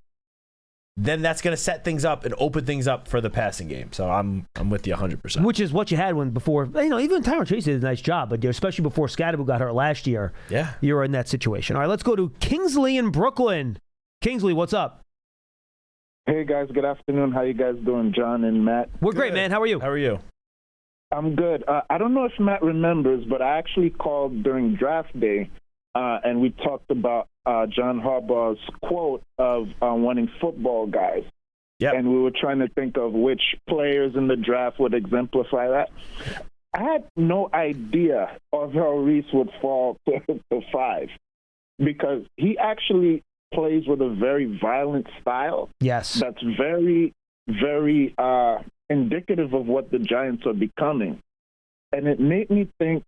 then that's going to set things up and open things up for the passing game. So I'm with you 100%. Which is what you had before, even Tyrone Tracy did a nice job, but especially before Scadaboo got hurt last year, yeah, you were in that situation. All right, let's go to Kingsley in Brooklyn. Kingsley, what's up? Hey, guys. Good afternoon. How you guys doing, John and Matt? We're great, man. How are you? How are you? I'm good. I don't know if Matt remembers, but I actually called during draft day, and we talked about John Harbaugh's quote of winning football guys. Yep. And we were trying to think of which players in the draft would exemplify that. I had no idea of how Reese would fall to 5 because he actually plays with a very violent style. Yes. That's very, very indicative of what the Giants are becoming. And it made me think,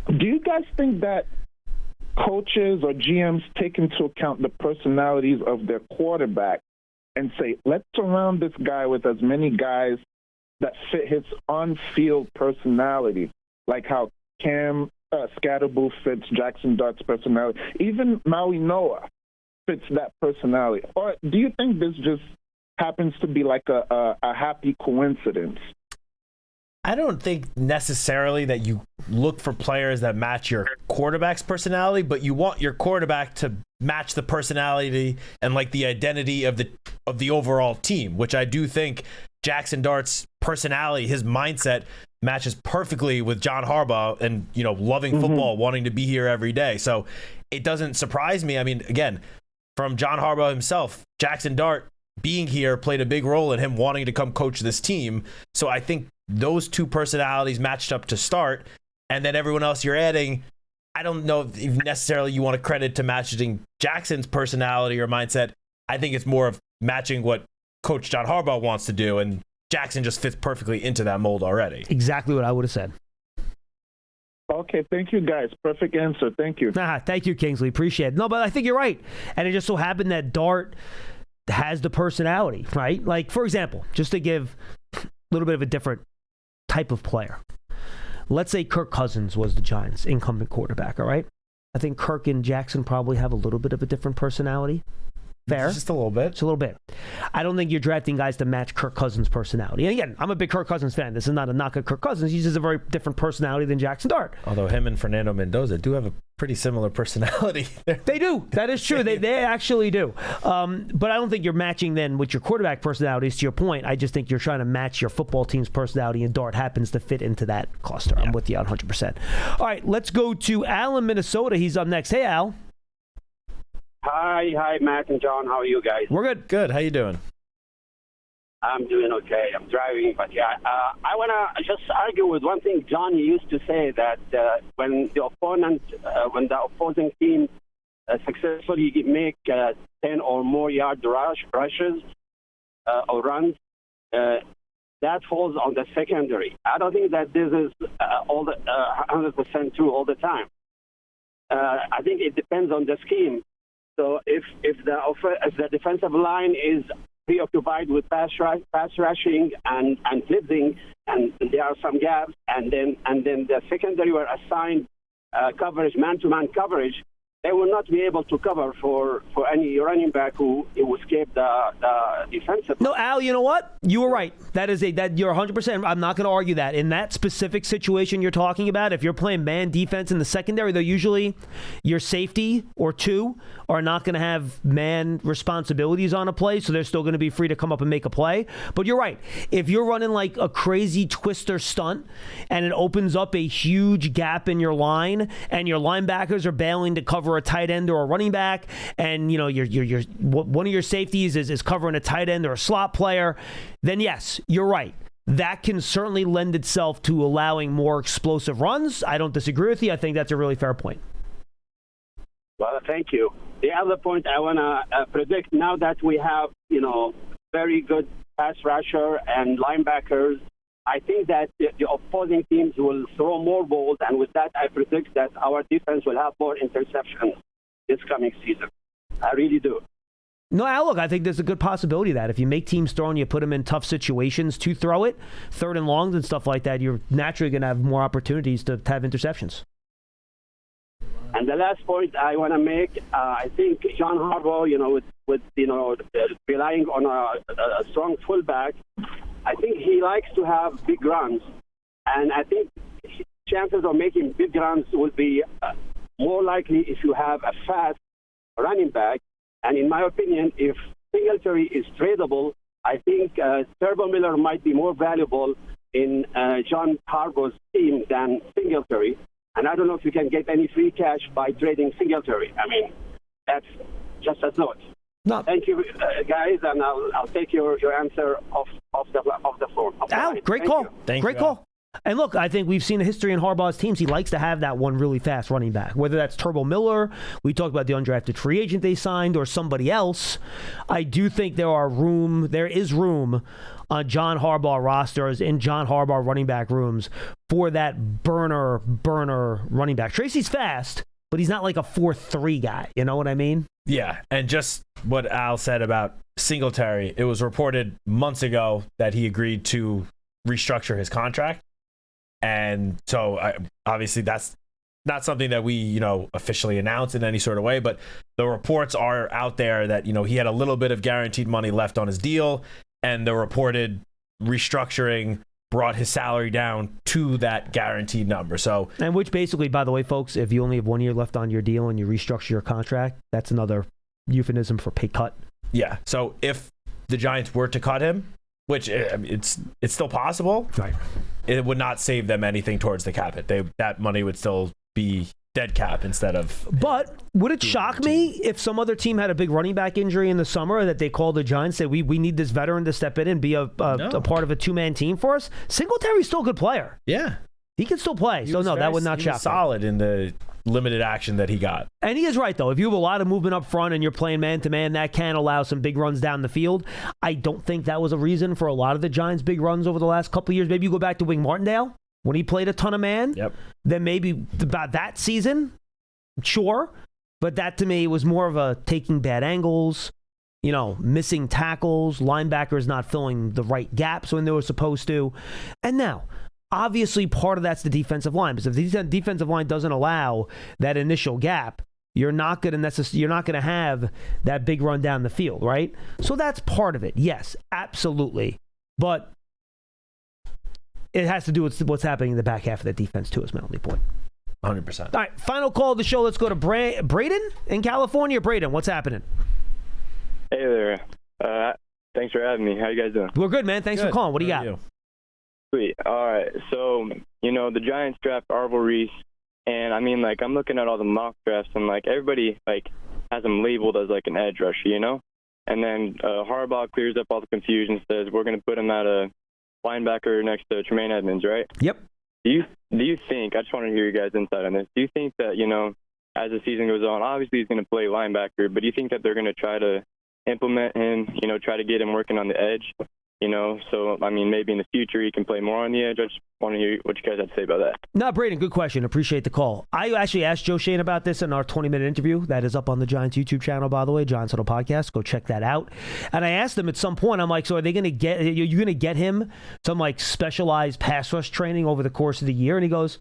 do you guys think that coaches or GMs take into account the personalities of their quarterback and say, let's surround this guy with as many guys that fit his on-field personality, like how Cam Scadaboo fits Jaxson Dart's personality. Even Maui Noah fits that personality. Or do you think this just happens to be like a happy coincidence? I don't think necessarily that you look for players that match your quarterback's personality, but you want your quarterback to match the personality and like the identity of the overall team, which I do think Jaxson Dart's personality, his mindset matches perfectly with John Harbaugh and, loving football, wanting to be here every day. So it doesn't surprise me. I mean, again, from John Harbaugh himself, Jaxson Dart being here played a big role in him wanting to come coach this team. So I think those two personalities matched up to start, and then everyone else you're adding, I don't know if necessarily you want to credit to matching Jackson's personality or mindset. I think it's more of matching what Coach John Harbaugh wants to do, and Jaxson just fits perfectly into that mold already. Exactly what I would have said. Okay, thank you, guys. Perfect answer. Thank you. Thank you, Kingsley. Appreciate it. No, but I think you're right. And it just so happened that Dart has the personality, right? Like, for example, just to give a little bit of a different type of player. Let's say Kirk Cousins was the Giants' incumbent quarterback, all right? I think Kirk and Jaxson probably have a little bit of a different personality. Fair. Just a little bit. Just a little bit. I don't think you're drafting guys to match Kirk Cousins' personality. And again, I'm a big Kirk Cousins fan. This is not a knock at Kirk Cousins. He's just a very different personality than Jaxson Dart. Although him and Fernando Mendoza do have a pretty similar personality. They do. That is true. They actually do. But I don't think you're matching then with your quarterback personalities, to your point. I just think you're trying to match your football team's personality, and Dart happens to fit into that cluster. Yeah. I'm with you on 100%. All right, let's go to Al in Minnesota. He's up next. Hey, Al. Hi, Matt and John. How are you guys? We're good. Good. How you doing? I'm doing okay. I'm driving, but yeah, I want to just argue with one thing John used to say, that when the opposing team successfully make 10 or more yard rushes or runs, that falls on the secondary. I don't think that this is all the 100% true all the time. I think it depends on the scheme. So if the defensive line is preoccupied with pass rushing and blitzing, and there are some gaps, and then the secondary were assigned coverage, man-to-man coverage, they will not be able to cover for any running back who escaped the defensive. No, Al, you know what? You were right. That you're 100%. I'm not going to argue that. In that specific situation you're talking about, if you're playing man defense in the secondary, though usually your safety or two are not going to have man responsibilities on a play, so they're still going to be free to come up and make a play. But you're right. If you're running like a crazy twister stunt and it opens up a huge gap in your line and your linebackers are bailing to cover a tight end or a running back, and you know your one of your safeties is covering a tight end or a slot player, then yes, you're right. That can certainly lend itself to allowing more explosive runs. I don't disagree with you. I think that's a really fair point. Well, thank you. The other point I want to predict, now that we have, very good pass rusher and linebackers, I think that the opposing teams will throw more balls, and with that, I predict that our defense will have more interceptions this coming season. I really do. No, look, I think there's a good possibility that if you make teams throw and you put them in tough situations to throw it, third and longs and stuff like that, you're naturally going to have more opportunities to have interceptions. And the last point I want to make, I think John Harbaugh, with relying on a strong fullback, I think he likes to have big runs, and I think chances of making big runs will be more likely if you have a fast running back. And in my opinion, if Singletary is tradable, I think Turbo Miller might be more valuable in John Harbaugh's team than Singletary. And I don't know if you can get any free cash by trading Singletary. I mean, that's just a note. No. Thank you, guys, and I'll take your answer off the phone. Al, great call. Great call. And look, I think we've seen the history in Harbaugh's teams. He likes to have that one really fast running back, whether that's Turbo Miller, we talked about the undrafted free agent they signed, or somebody else. I do think there is room on John Harbaugh rosters, in John Harbaugh running back rooms, for that burner running back. Tracy's fast, but he's not like a 4-3 guy. You know what I mean? Yeah, and just what Al said about Singletary, it was reported months ago that he agreed to restructure his contract. And so obviously that's not something that we, officially announced in any sort of way, but the reports are out there that, he had a little bit of guaranteed money left on his deal, and the reported restructuring brought his salary down to that guaranteed number. So, and which basically, by the way, folks, if you only have 1 year left on your deal and you restructure your contract, that's another euphemism for pay cut. Yeah. So if the Giants were to cut him, which it's still possible, right? It would not save them anything towards the cap hit. That money would still be dead cap instead of. But would it shock me if some other team had a big running back injury in the summer that they called the Giants, say we need this veteran to step in and be a part of a two-man team for us? Singletary's still a good player. Yeah. He can still play. So no, that would not shock me. Solid in the limited action that he got. And he is right, though. If you have a lot of movement up front and you're playing man-to-man, that can allow some big runs down the field. I don't think that was a reason for a lot of the Giants' big runs over the last couple of years. Maybe you go back to Wink Martindale when he played a ton of man. Yep. Then maybe about that season, sure. But that to me was more of a taking bad angles, missing tackles, linebackers not filling the right gaps when they were supposed to. And now, obviously, part of that's the defensive line. Because if the defensive line doesn't allow that initial gap, you're not going to have that big run down the field, right? So that's part of it. Yes, absolutely. But it has to do with what's happening in the back half of the defense too, is my only point. 100%. All right, final call of the show. Let's go to Braden in California. Braden, what's happening? Hey there. Thanks for having me. How you guys doing? We're good, man. Thanks for calling. What do you got? Sweet. All right. So, the Giants draft Arvel Reese, and I'm looking at all the mock drafts, and everybody has him labeled as an edge rusher, And then Harbaugh clears up all the confusion, says we're going to put him at a linebacker next to Tremaine Edmonds, right? Yep. Do you think, I just want to hear your guys' insight on this, do you think that, as the season goes on, obviously he's going to play linebacker, but do you think that they're going to try to implement him, try to get him working on the edge, so, maybe in the future he can play more on the edge? I just want to hear what you guys have to say about that. No, Braden, good question. Appreciate the call. I actually asked Joe Shane about this in our 20-minute interview. That is up on the Giants YouTube channel, by the way, Giants Huddle Podcast. Go check that out. And I asked him at some point, I'm like, so are you going to get him some specialized pass rush training over the course of the year? And he goes,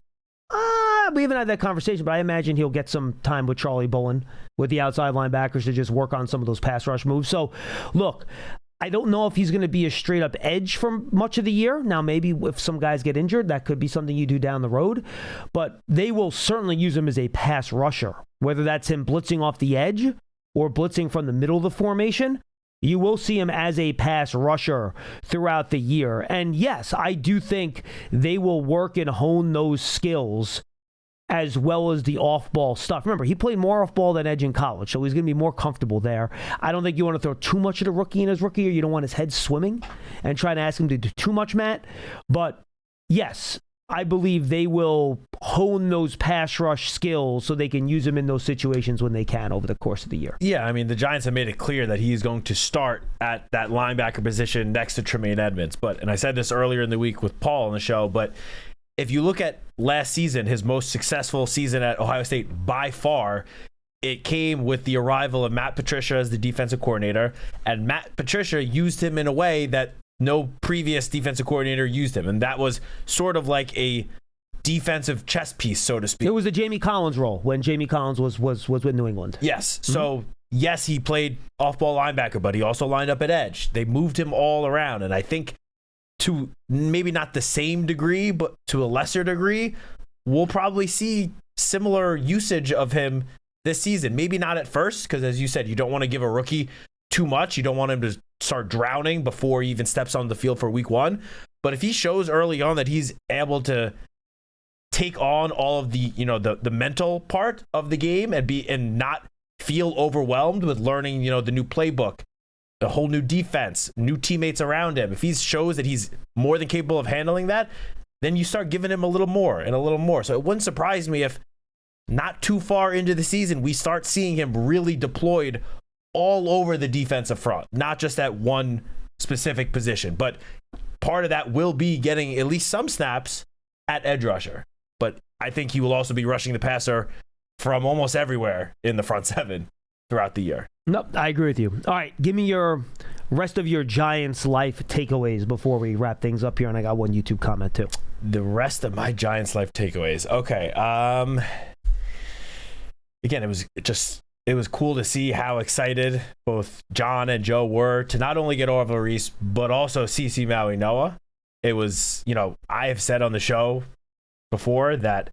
we haven't had that conversation, but I imagine he'll get some time with Charlie Bullen with the outside linebackers to just work on some of those pass rush moves. So, look, I don't know if he's going to be a straight-up edge for much of the year. Now, maybe if some guys get injured, that could be something you do down the road. But they will certainly use him as a pass rusher, whether that's him blitzing off the edge or blitzing from the middle of the formation. You will see him as a pass rusher throughout the year. And yes, I do think they will work and hone those skills as well as the off-ball stuff. Remember, he played more off-ball than edge in college, so he's going to be more comfortable there. I don't think you want to throw too much at a rookie in his rookie year. You don't want his head swimming and try to ask him to do too much, Matt. But yes, I believe they will hone those pass rush skills so they can use him in those situations when they can over the course of the year. Yeah, the Giants have made it clear that he's going to start at that linebacker position next to Tremaine Edmonds. And I said this earlier in the week with Paul on the show, but if you look at last season, his most successful season at Ohio State by far, it came with the arrival of Matt Patricia as the defensive coordinator. And Matt Patricia used him in a way that no previous defensive coordinator used him. And that was sort of like a defensive chess piece, so to speak. It was the Jamie Collins role when Jamie Collins was with New England. Yes. Mm-hmm. So, yes, he played off-ball linebacker, but he also lined up at edge. They moved him all around. And I think to maybe not the same degree, but to a lesser degree, we'll probably see similar usage of him this season. Maybe not at first, because as you said, you don't want to give a rookie too much. You don't want him to start drowning before he even steps on the field for week one. But if he shows early on that he's able to take on all of the, the mental part of the game and not feel overwhelmed with learning, the new playbook, a whole new defense, new teammates around him. If he shows that he's more than capable of handling that, then you start giving him a little more and a little more. So it wouldn't surprise me if not too far into the season, we start seeing him really deployed all over the defensive front, not just at one specific position. But part of that will be getting at least some snaps at edge rusher. But I think he will also be rushing the passer from almost everywhere in the front seven throughout the year. Nope, I agree with you. All right, give me your rest of your Giants life takeaways before we wrap things up here, and I got one YouTube comment too. The rest of my Giants life takeaways. Okay. Again, it was cool to see how excited both John and Joe were to not only get Arvel Reese, but also CeCe Maui Noah. It was, I have said on the show before that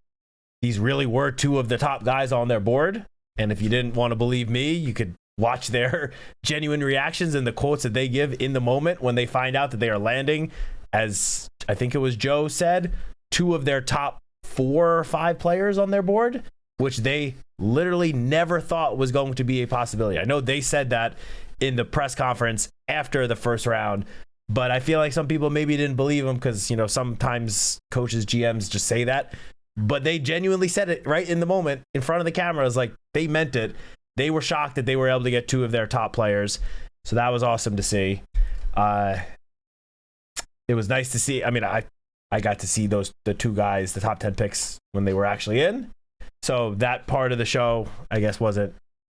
these really were two of the top guys on their board. And if you didn't want to believe me, you could watch their genuine reactions and the quotes that they give in the moment when they find out that they are landing, as I think it was Joe said, two of their top 4 or 5 players on their board, which they literally never thought was going to be a possibility. I know they said that in the press conference after the first round, but I feel like some people maybe didn't believe them because, sometimes coaches, GMs just say that. But they genuinely said it right in the moment in front of the cameras. Like, they meant it. They were shocked that they were able to get 2 of their top players. So that was awesome to see. It was nice to see. I I got to see the two guys, the top 10 picks, when they were actually in. So that part of the show, I guess, wasn't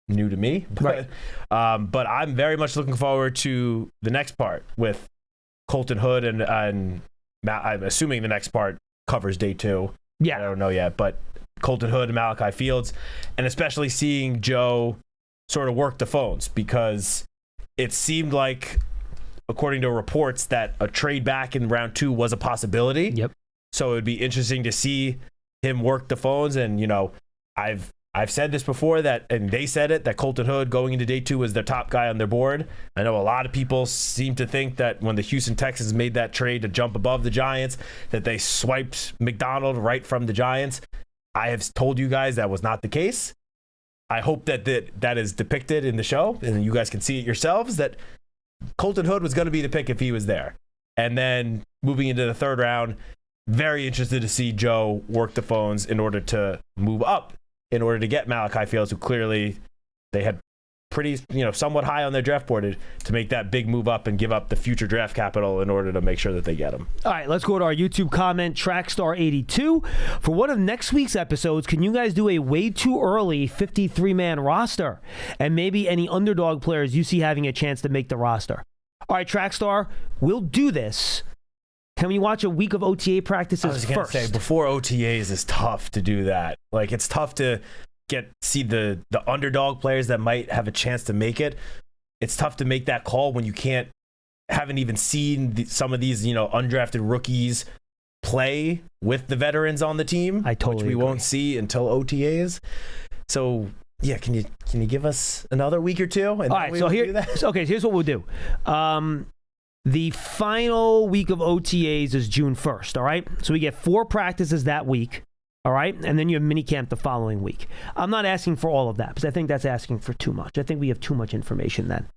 new to me. But, but I'm very much looking forward to the next part with Colton Hood and Matt. I'm assuming the next part covers day 2. Yeah. I don't know yet, but Colton Hood and Malachi Fields, and especially seeing Joe sort of work the phones, because it seemed like, according to reports, that a trade back in round 2 was a possibility. Yep. So it would be interesting to see him work the phones. And, you know, I've said this before, that, and they said it, that Colton Hood going into day 2 was their top guy on their board. I know a lot of people seem to think that when the Houston Texans made that trade to jump above the Giants, that they swiped McDonald right from the Giants. I have told you guys that was not the case. I hope that is depicted in the show, and you guys can see it yourselves, that Colton Hood was going to be the pick if he was there. And then moving into the 3rd round, very interested to see Joe work the phones in order to move up, in order to get Malachi Fields, who clearly they had pretty, somewhat high on their draft board, to make that big move up and give up the future draft capital in order to make sure that they get him. All right, let's go to our YouTube comment, Trackstar82. For one of next week's episodes, can you guys do a way too early 53-man roster? And maybe any underdog players you see having a chance to make the roster. All right, Trackstar, we'll do this. Can we watch a week of OTA practices first? I was going to say, before OTAs is tough to do that. Like, it's tough to see the underdog players that might have a chance to make it. It's tough to make that call when you haven't even seen some of these, undrafted rookies play with the veterans on the team. I totally which we agree. won't see until OTAs. So yeah, can you give us another week or 2? And all right, so here's what we'll do. The final week of OTAs is June 1st, all right? So we get 4 practices that week, all right? And then you have minicamp the following week. I'm not asking for all of that, because I think that's asking for too much. I think we have too much information then.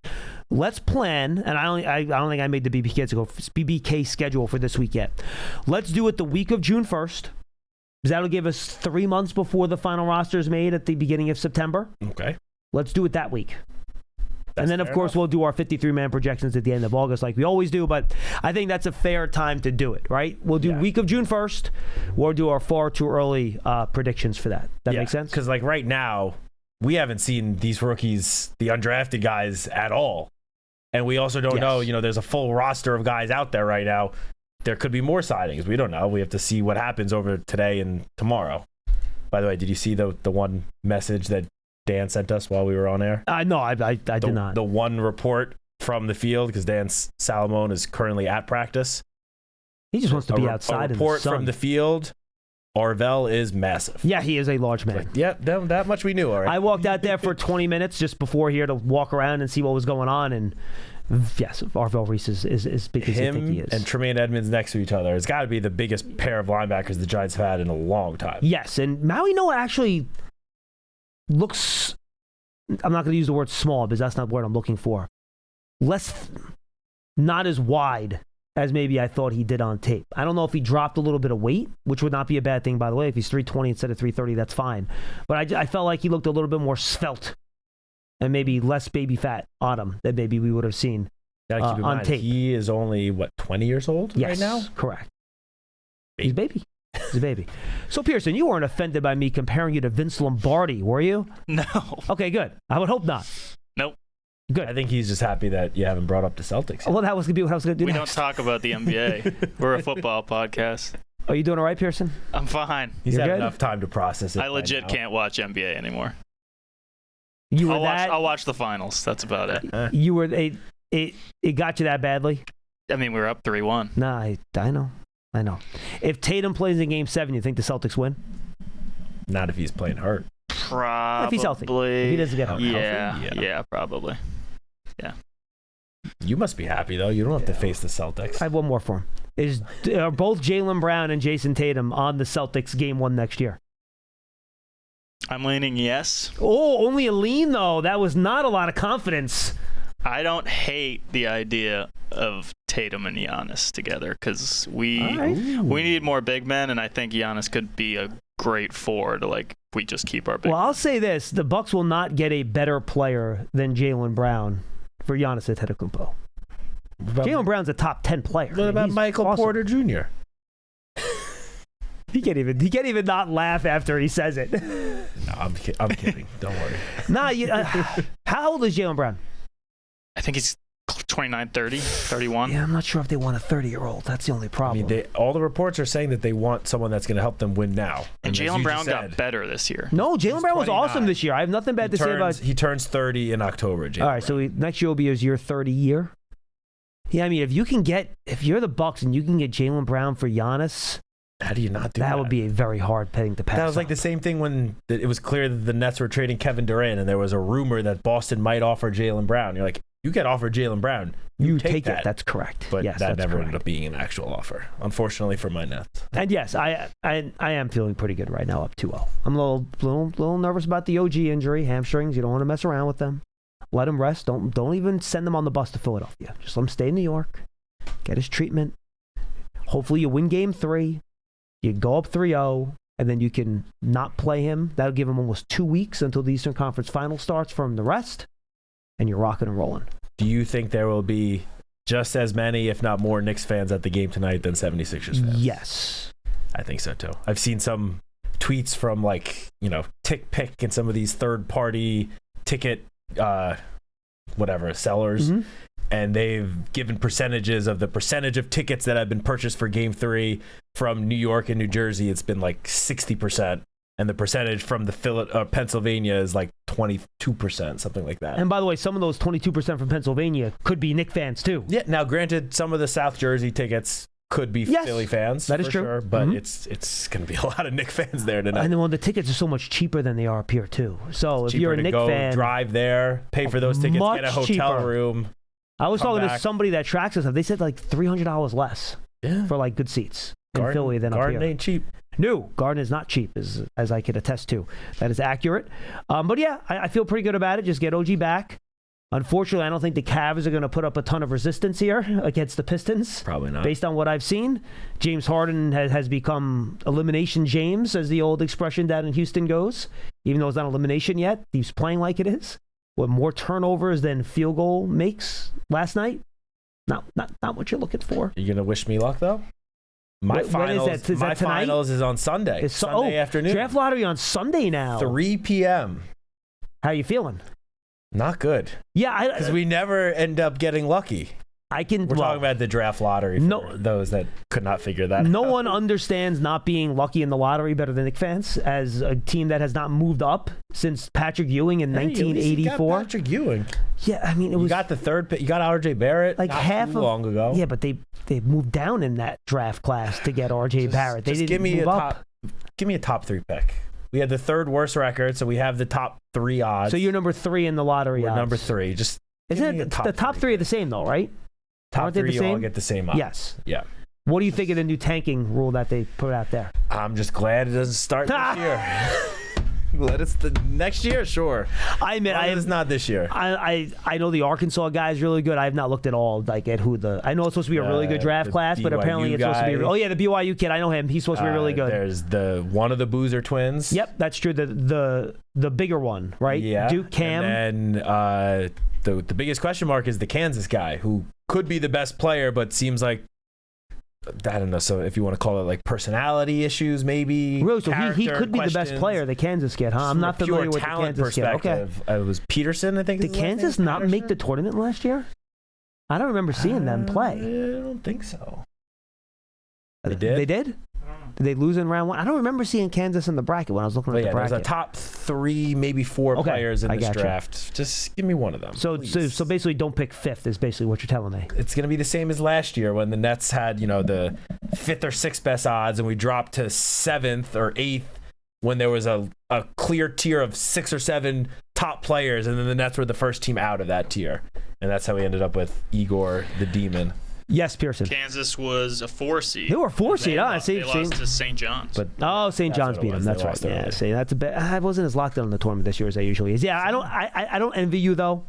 Let's plan, and I don't think I made the BBK schedule for this week yet. Let's do it the week of June 1st, because that'll give us 3 months before the final roster is made at the beginning of September. Okay. Let's do it that week. And then, of course, we'll do our 53-man projections at the end of August like we always do, but I think that's a fair time to do it, right? We'll do week of June 1st. We'll do our far too early predictions for that. That make sense? Because, like, right now, we haven't seen these rookies, the undrafted guys, at all. And we also don't know, there's a full roster of guys out there right now. There could be more signings. We don't know. We have to see what happens over today and tomorrow. By the way, did you see the one message that Dan sent us while we were on air? No, I did not. The one report from the field, because Dan Salamone is currently at practice. He just wants to be outside in the sun. A report from the field, Arvell is massive. Yeah, he is a large man. That much we knew, all right. I walked out there for 20 minutes just before here to walk around and see what was going on, and yes, Arvell Reese is as big as you think he is. And Tremaine Edmonds next to each other. It's got to be the biggest pair of linebackers the Giants have had in a long time. Yes, and Maui Noah actually looks, I'm not going to use the word small because that's not what I'm looking for, not as wide as maybe I thought he did on tape. I don't know if he dropped a little bit of weight, which would not be a bad thing, by the way. If he's 320 instead of 330, that's fine. But I felt like he looked a little bit more svelte and maybe less baby fat on him than maybe we would have seen on tape. He is only, 20 years old right now? Yes, correct. He's a baby. He's a baby. So, Pearson, you weren't offended by me comparing you to Vince Lombardi, were you? No. Okay, good. I would hope not. Nope. Good. I think he's just happy that you haven't brought up the Celtics yet. Well, that was going to be what I was going to do We next. don't talk about the NBA. We're a football podcast. Are you doing all right, Pearson? I'm fine. He's You're had good? enough time to process it. I legit can't watch NBA anymore. I'll watch the finals. That's about it. You were it got you that badly? I mean, we were up 3-1. Nah, I know. If Tatum plays in Game 7, you think the Celtics win? Not if he's playing hurt. Probably. If he's healthy. If he doesn't get hurt. Yeah, probably. Yeah. You must be happy, though. You don't have to face the Celtics. I have one more for him. Are both Jaylen Brown and Jason Tatum on the Celtics Game 1 next year? I'm leaning yes. Oh, only a lean, though. That was not a lot of confidence. I don't hate the idea of Tatum and Giannis together because we need more big men, and I think Giannis could be a great forward. Like, we just keep our big Well, I'll say this. The Bucks will not get a better player than Jaylen Brown for Giannis Antetokounmpo. Jaylen Brown's a top 10 player. What about Michael awesome. Porter Jr.? He can't even not laugh after he says it. No, I'm kidding. Don't worry. Nah, how old is Jaylen Brown? I think he's 29, 30, 31. Yeah, I'm not sure if they want a 30-year-old. That's the only problem. I mean, all the reports are saying that they want someone that's going to help them win now. And Jaylen Brown got better this year. No, Jaylen Brown was 29. awesome this year. I have nothing bad to say about. He turns 30 in October. All right, so next year will be his year 30 year. Yeah, I mean, if you're the Bucks and you can get Jaylen Brown for Giannis, how do you not do that? That would be a very hard thing to pass. That was like the same thing when it was clear that the Nets were trading Kevin Durant, and there was a rumor that Boston might offer Jaylen Brown. You're like, you get offered Jaylen Brown, you take that. That's correct. But yes, that that's never correct. ended up being an actual offer, unfortunately for my Nets. And yes, I am feeling pretty good right now, up 2-0. I'm a little nervous about the OG injury, hamstrings. You don't want to mess around with them. Let him rest. Don't even send them on the bus to Philadelphia. Just let him stay in New York, get his treatment. Hopefully you win Game 3. You go up 3-0, and then you can not play him. That'll give him almost 2 weeks until the Eastern Conference Final starts from the rest, and you're rocking and rolling. Do you think there will be just as many, if not more, Knicks fans at the game tonight than 76ers fans? Yes. I think so, too. I've seen some tweets from, TickPick and some of these third-party ticket, sellers. Mm-hmm. And they've given percentages of the percentage of tickets that have been purchased for Game 3 from New York and New Jersey. It's been like 60%. And the percentage from the Pennsylvania is like 22%, something like that. And by the way, some of those 22% from Pennsylvania could be Knicks fans, too. Yeah, now granted, some of the South Jersey tickets could be Philly fans. That is true. Sure, but it's going to be a lot of Knicks fans there tonight. And then the tickets are so much cheaper than they are up here, too. So if you're a Knicks fan, drive there, pay for those tickets, get a hotel room. I was talking to somebody that tracks us. They said like $300 less for like good seats in Philly than up here. Garden ain't cheap. No, Garden is not cheap, as I could attest to. That is accurate. But yeah, I feel pretty good about it. Just get OG back. Unfortunately, I don't think the Cavs are going to put up a ton of resistance here against the Pistons. Probably not. Based on what I've seen. James Harden has become Elimination James, as the old expression down in Houston goes. Even though it's not elimination yet, he's playing like it is. With more turnovers than field goal makes last night. Not what you're looking for. You gonna wish me luck though? My finals is on Sunday. Sunday afternoon. Draft lottery on Sunday now. 3 p.m. How you feeling? Not good. Yeah, because we never end up getting lucky. We're talking about the draft lottery for those that could not figure that out. No one understands not being lucky in the lottery better than Knicks fans, as a team that has not moved up since Patrick Ewing in 1984. You got Patrick Ewing. Yeah, I mean, it was. You got the third pick. You got R.J. Barrett like not too long ago. Yeah, but they moved down in that draft class to get R.J. Barrett. They didn't move up. Give me a top 3 pick. We had the third worst record, so we have the top 3 odds. So you're number 3 in the lottery odds. We're number 3. Just isn't it the top 3 are the same though, right? Top 3 you all get the same odds. Yes. Yeah. What do you think of the new tanking rule that they put out there? I'm just glad it doesn't start this year. Let us the next year, sure. It's not this year. I know the Arkansas guy is really good. I have not looked at all at who I know it's supposed to be a really good draft class, but apparently it's supposed to be. Oh yeah, the BYU kid. I know him. He's supposed to be really good. There's one of the Boozer twins. Yep, that's true. The bigger one, right? Yeah. Duke Cam. And then the biggest question mark is the Kansas guy, who could be the best player, but seems like, I don't know, so if you want to call it like personality issues, maybe. Really? So he could be the best player, the Kansas kid, huh? I'm not familiar with the Kansas kid. Okay. It was Peterson, I think. Did Kansas not make the tournament last year? I don't remember seeing them play. I don't think so. They did? They did? Did they lose in round 1? I don't remember seeing Kansas in the bracket when I was looking at the bracket. There's a top 3, maybe 4 players in this draft. Just give me one of them. So basically don't pick 5th is basically what you're telling me. It's going to be the same as last year when the Nets had, the 5th or 6th best odds, and we dropped to 7th or 8th when there was a clear tier of 6 or 7 top players, and then the Nets were the first team out of that tier. And that's how we ended up with Igor the Demon. Yes, Pearson. Kansas was a 4 seed. They were a 4 seed. They lost to St. John's. St. John's beat them. That's right. Yeah, that's a bit. I wasn't as locked in on the tournament this year as I usually is. Yeah, I don't envy you though.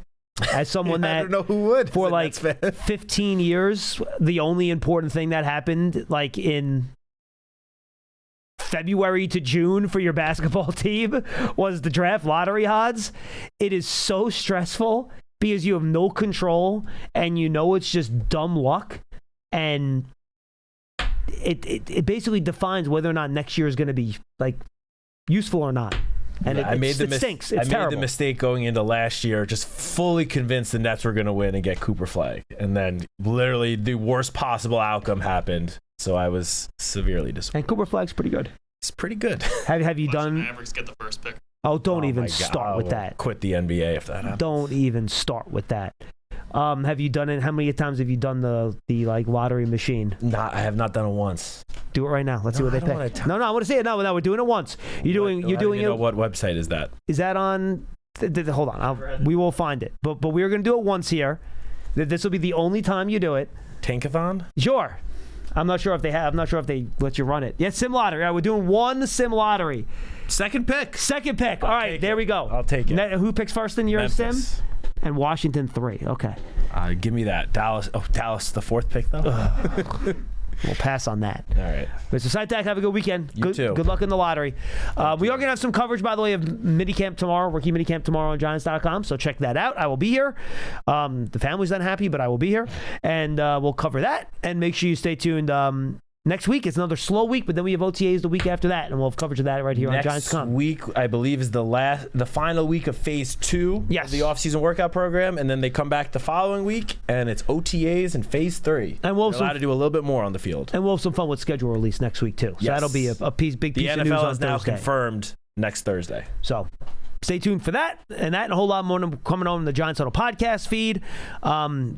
As someone that I don't know who would for like 15 years, the only important thing that happened like in February to June for your basketball team was the draft lottery odds. It is so stressful. Because you have no control and it's just dumb luck. And it basically defines whether or not next year is going to be like useful or not. And it stinks. It's I terrible. made the mistake going into last year, just fully convinced the Nets were going to win and get Cooper Flag, and then literally the worst possible outcome happened. So I was severely disappointed. And Cooper Flag's pretty good. It's pretty good. Have you done? Mavericks get the first pick. Oh, don't even start with that. Quit the NBA if that happens. Don't even start with that. Have you done it? How many times have you done the like lottery machine? I have not done it once. Do it right now. Let's see what they pick. No, I want to see it. No, we're doing it once. You're doing it. What website is that? Is that on? Hold on. We will find it. But we're gonna do it once here. This will be the only time you do it. Tankathon? Sure. I'm not sure if they let you run it. Yeah, sim lottery. All right, we're doing one sim lottery. Second pick. All right, there we go. I'll take it. Who picks first in your Memphis. sim? And Washington 3. Okay. Give me that. Dallas. Oh, Dallas, the fourth pick though. We'll pass on that. All right. Mr. Citak, have a good weekend. You too. Good luck in the lottery. We are going to have some coverage, by the way, of Minicamp tomorrow, rookie Minicamp tomorrow on Giants.com. So check that out. I will be here. The family's unhappy, but I will be here. And we'll cover that. And make sure you stay tuned. Next week, it's another slow week, but then we have OTAs the week after that, and we'll have coverage of that right here on Giants.com. Next week, I believe, is the final week of Phase 2 of the offseason workout program, and then they come back the following week, and it's OTAs and Phase 3. And we'll They're allowed to do a little bit more on the field. And we'll have some fun with schedule release next week, too. So that'll be a big piece of news on Thursday. The NFL is now confirmed next Thursday. So stay tuned for that and a whole lot more coming on the Giants Huddle podcast feed.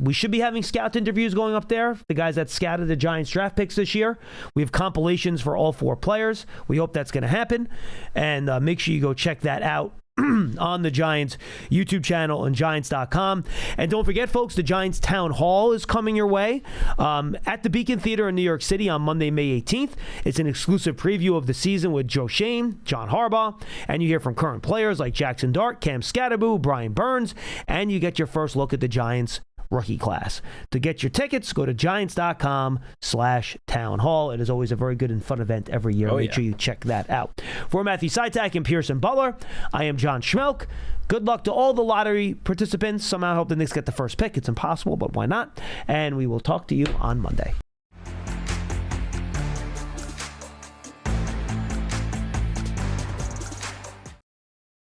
We should be having scout interviews going up there. The guys that scouted the Giants draft picks this year. We have compilations for all 4 players. We hope that's going to happen. And make sure you go check that out on the Giants YouTube channel and Giants.com. And don't forget, folks, the Giants Town Hall is coming your way at the Beacon Theater in New York City on Monday, May 18th. It's an exclusive preview of the season with Joe Shane, John Harbaugh, and you hear from current players like Jaxson Dart, Cam Scatterbo, Brian Burns, and you get your first look at the Giants rookie class. To get your tickets, go to Giants.com/Town Hall. It is always a very good and fun event every year. Make sure you check that out. For Matthew Citak and Pearson Butler, I am John Schmeelk. Good luck to all the lottery participants. Somehow I hope the Knicks get the first pick. It's impossible, but why not? And we will talk to you on Monday.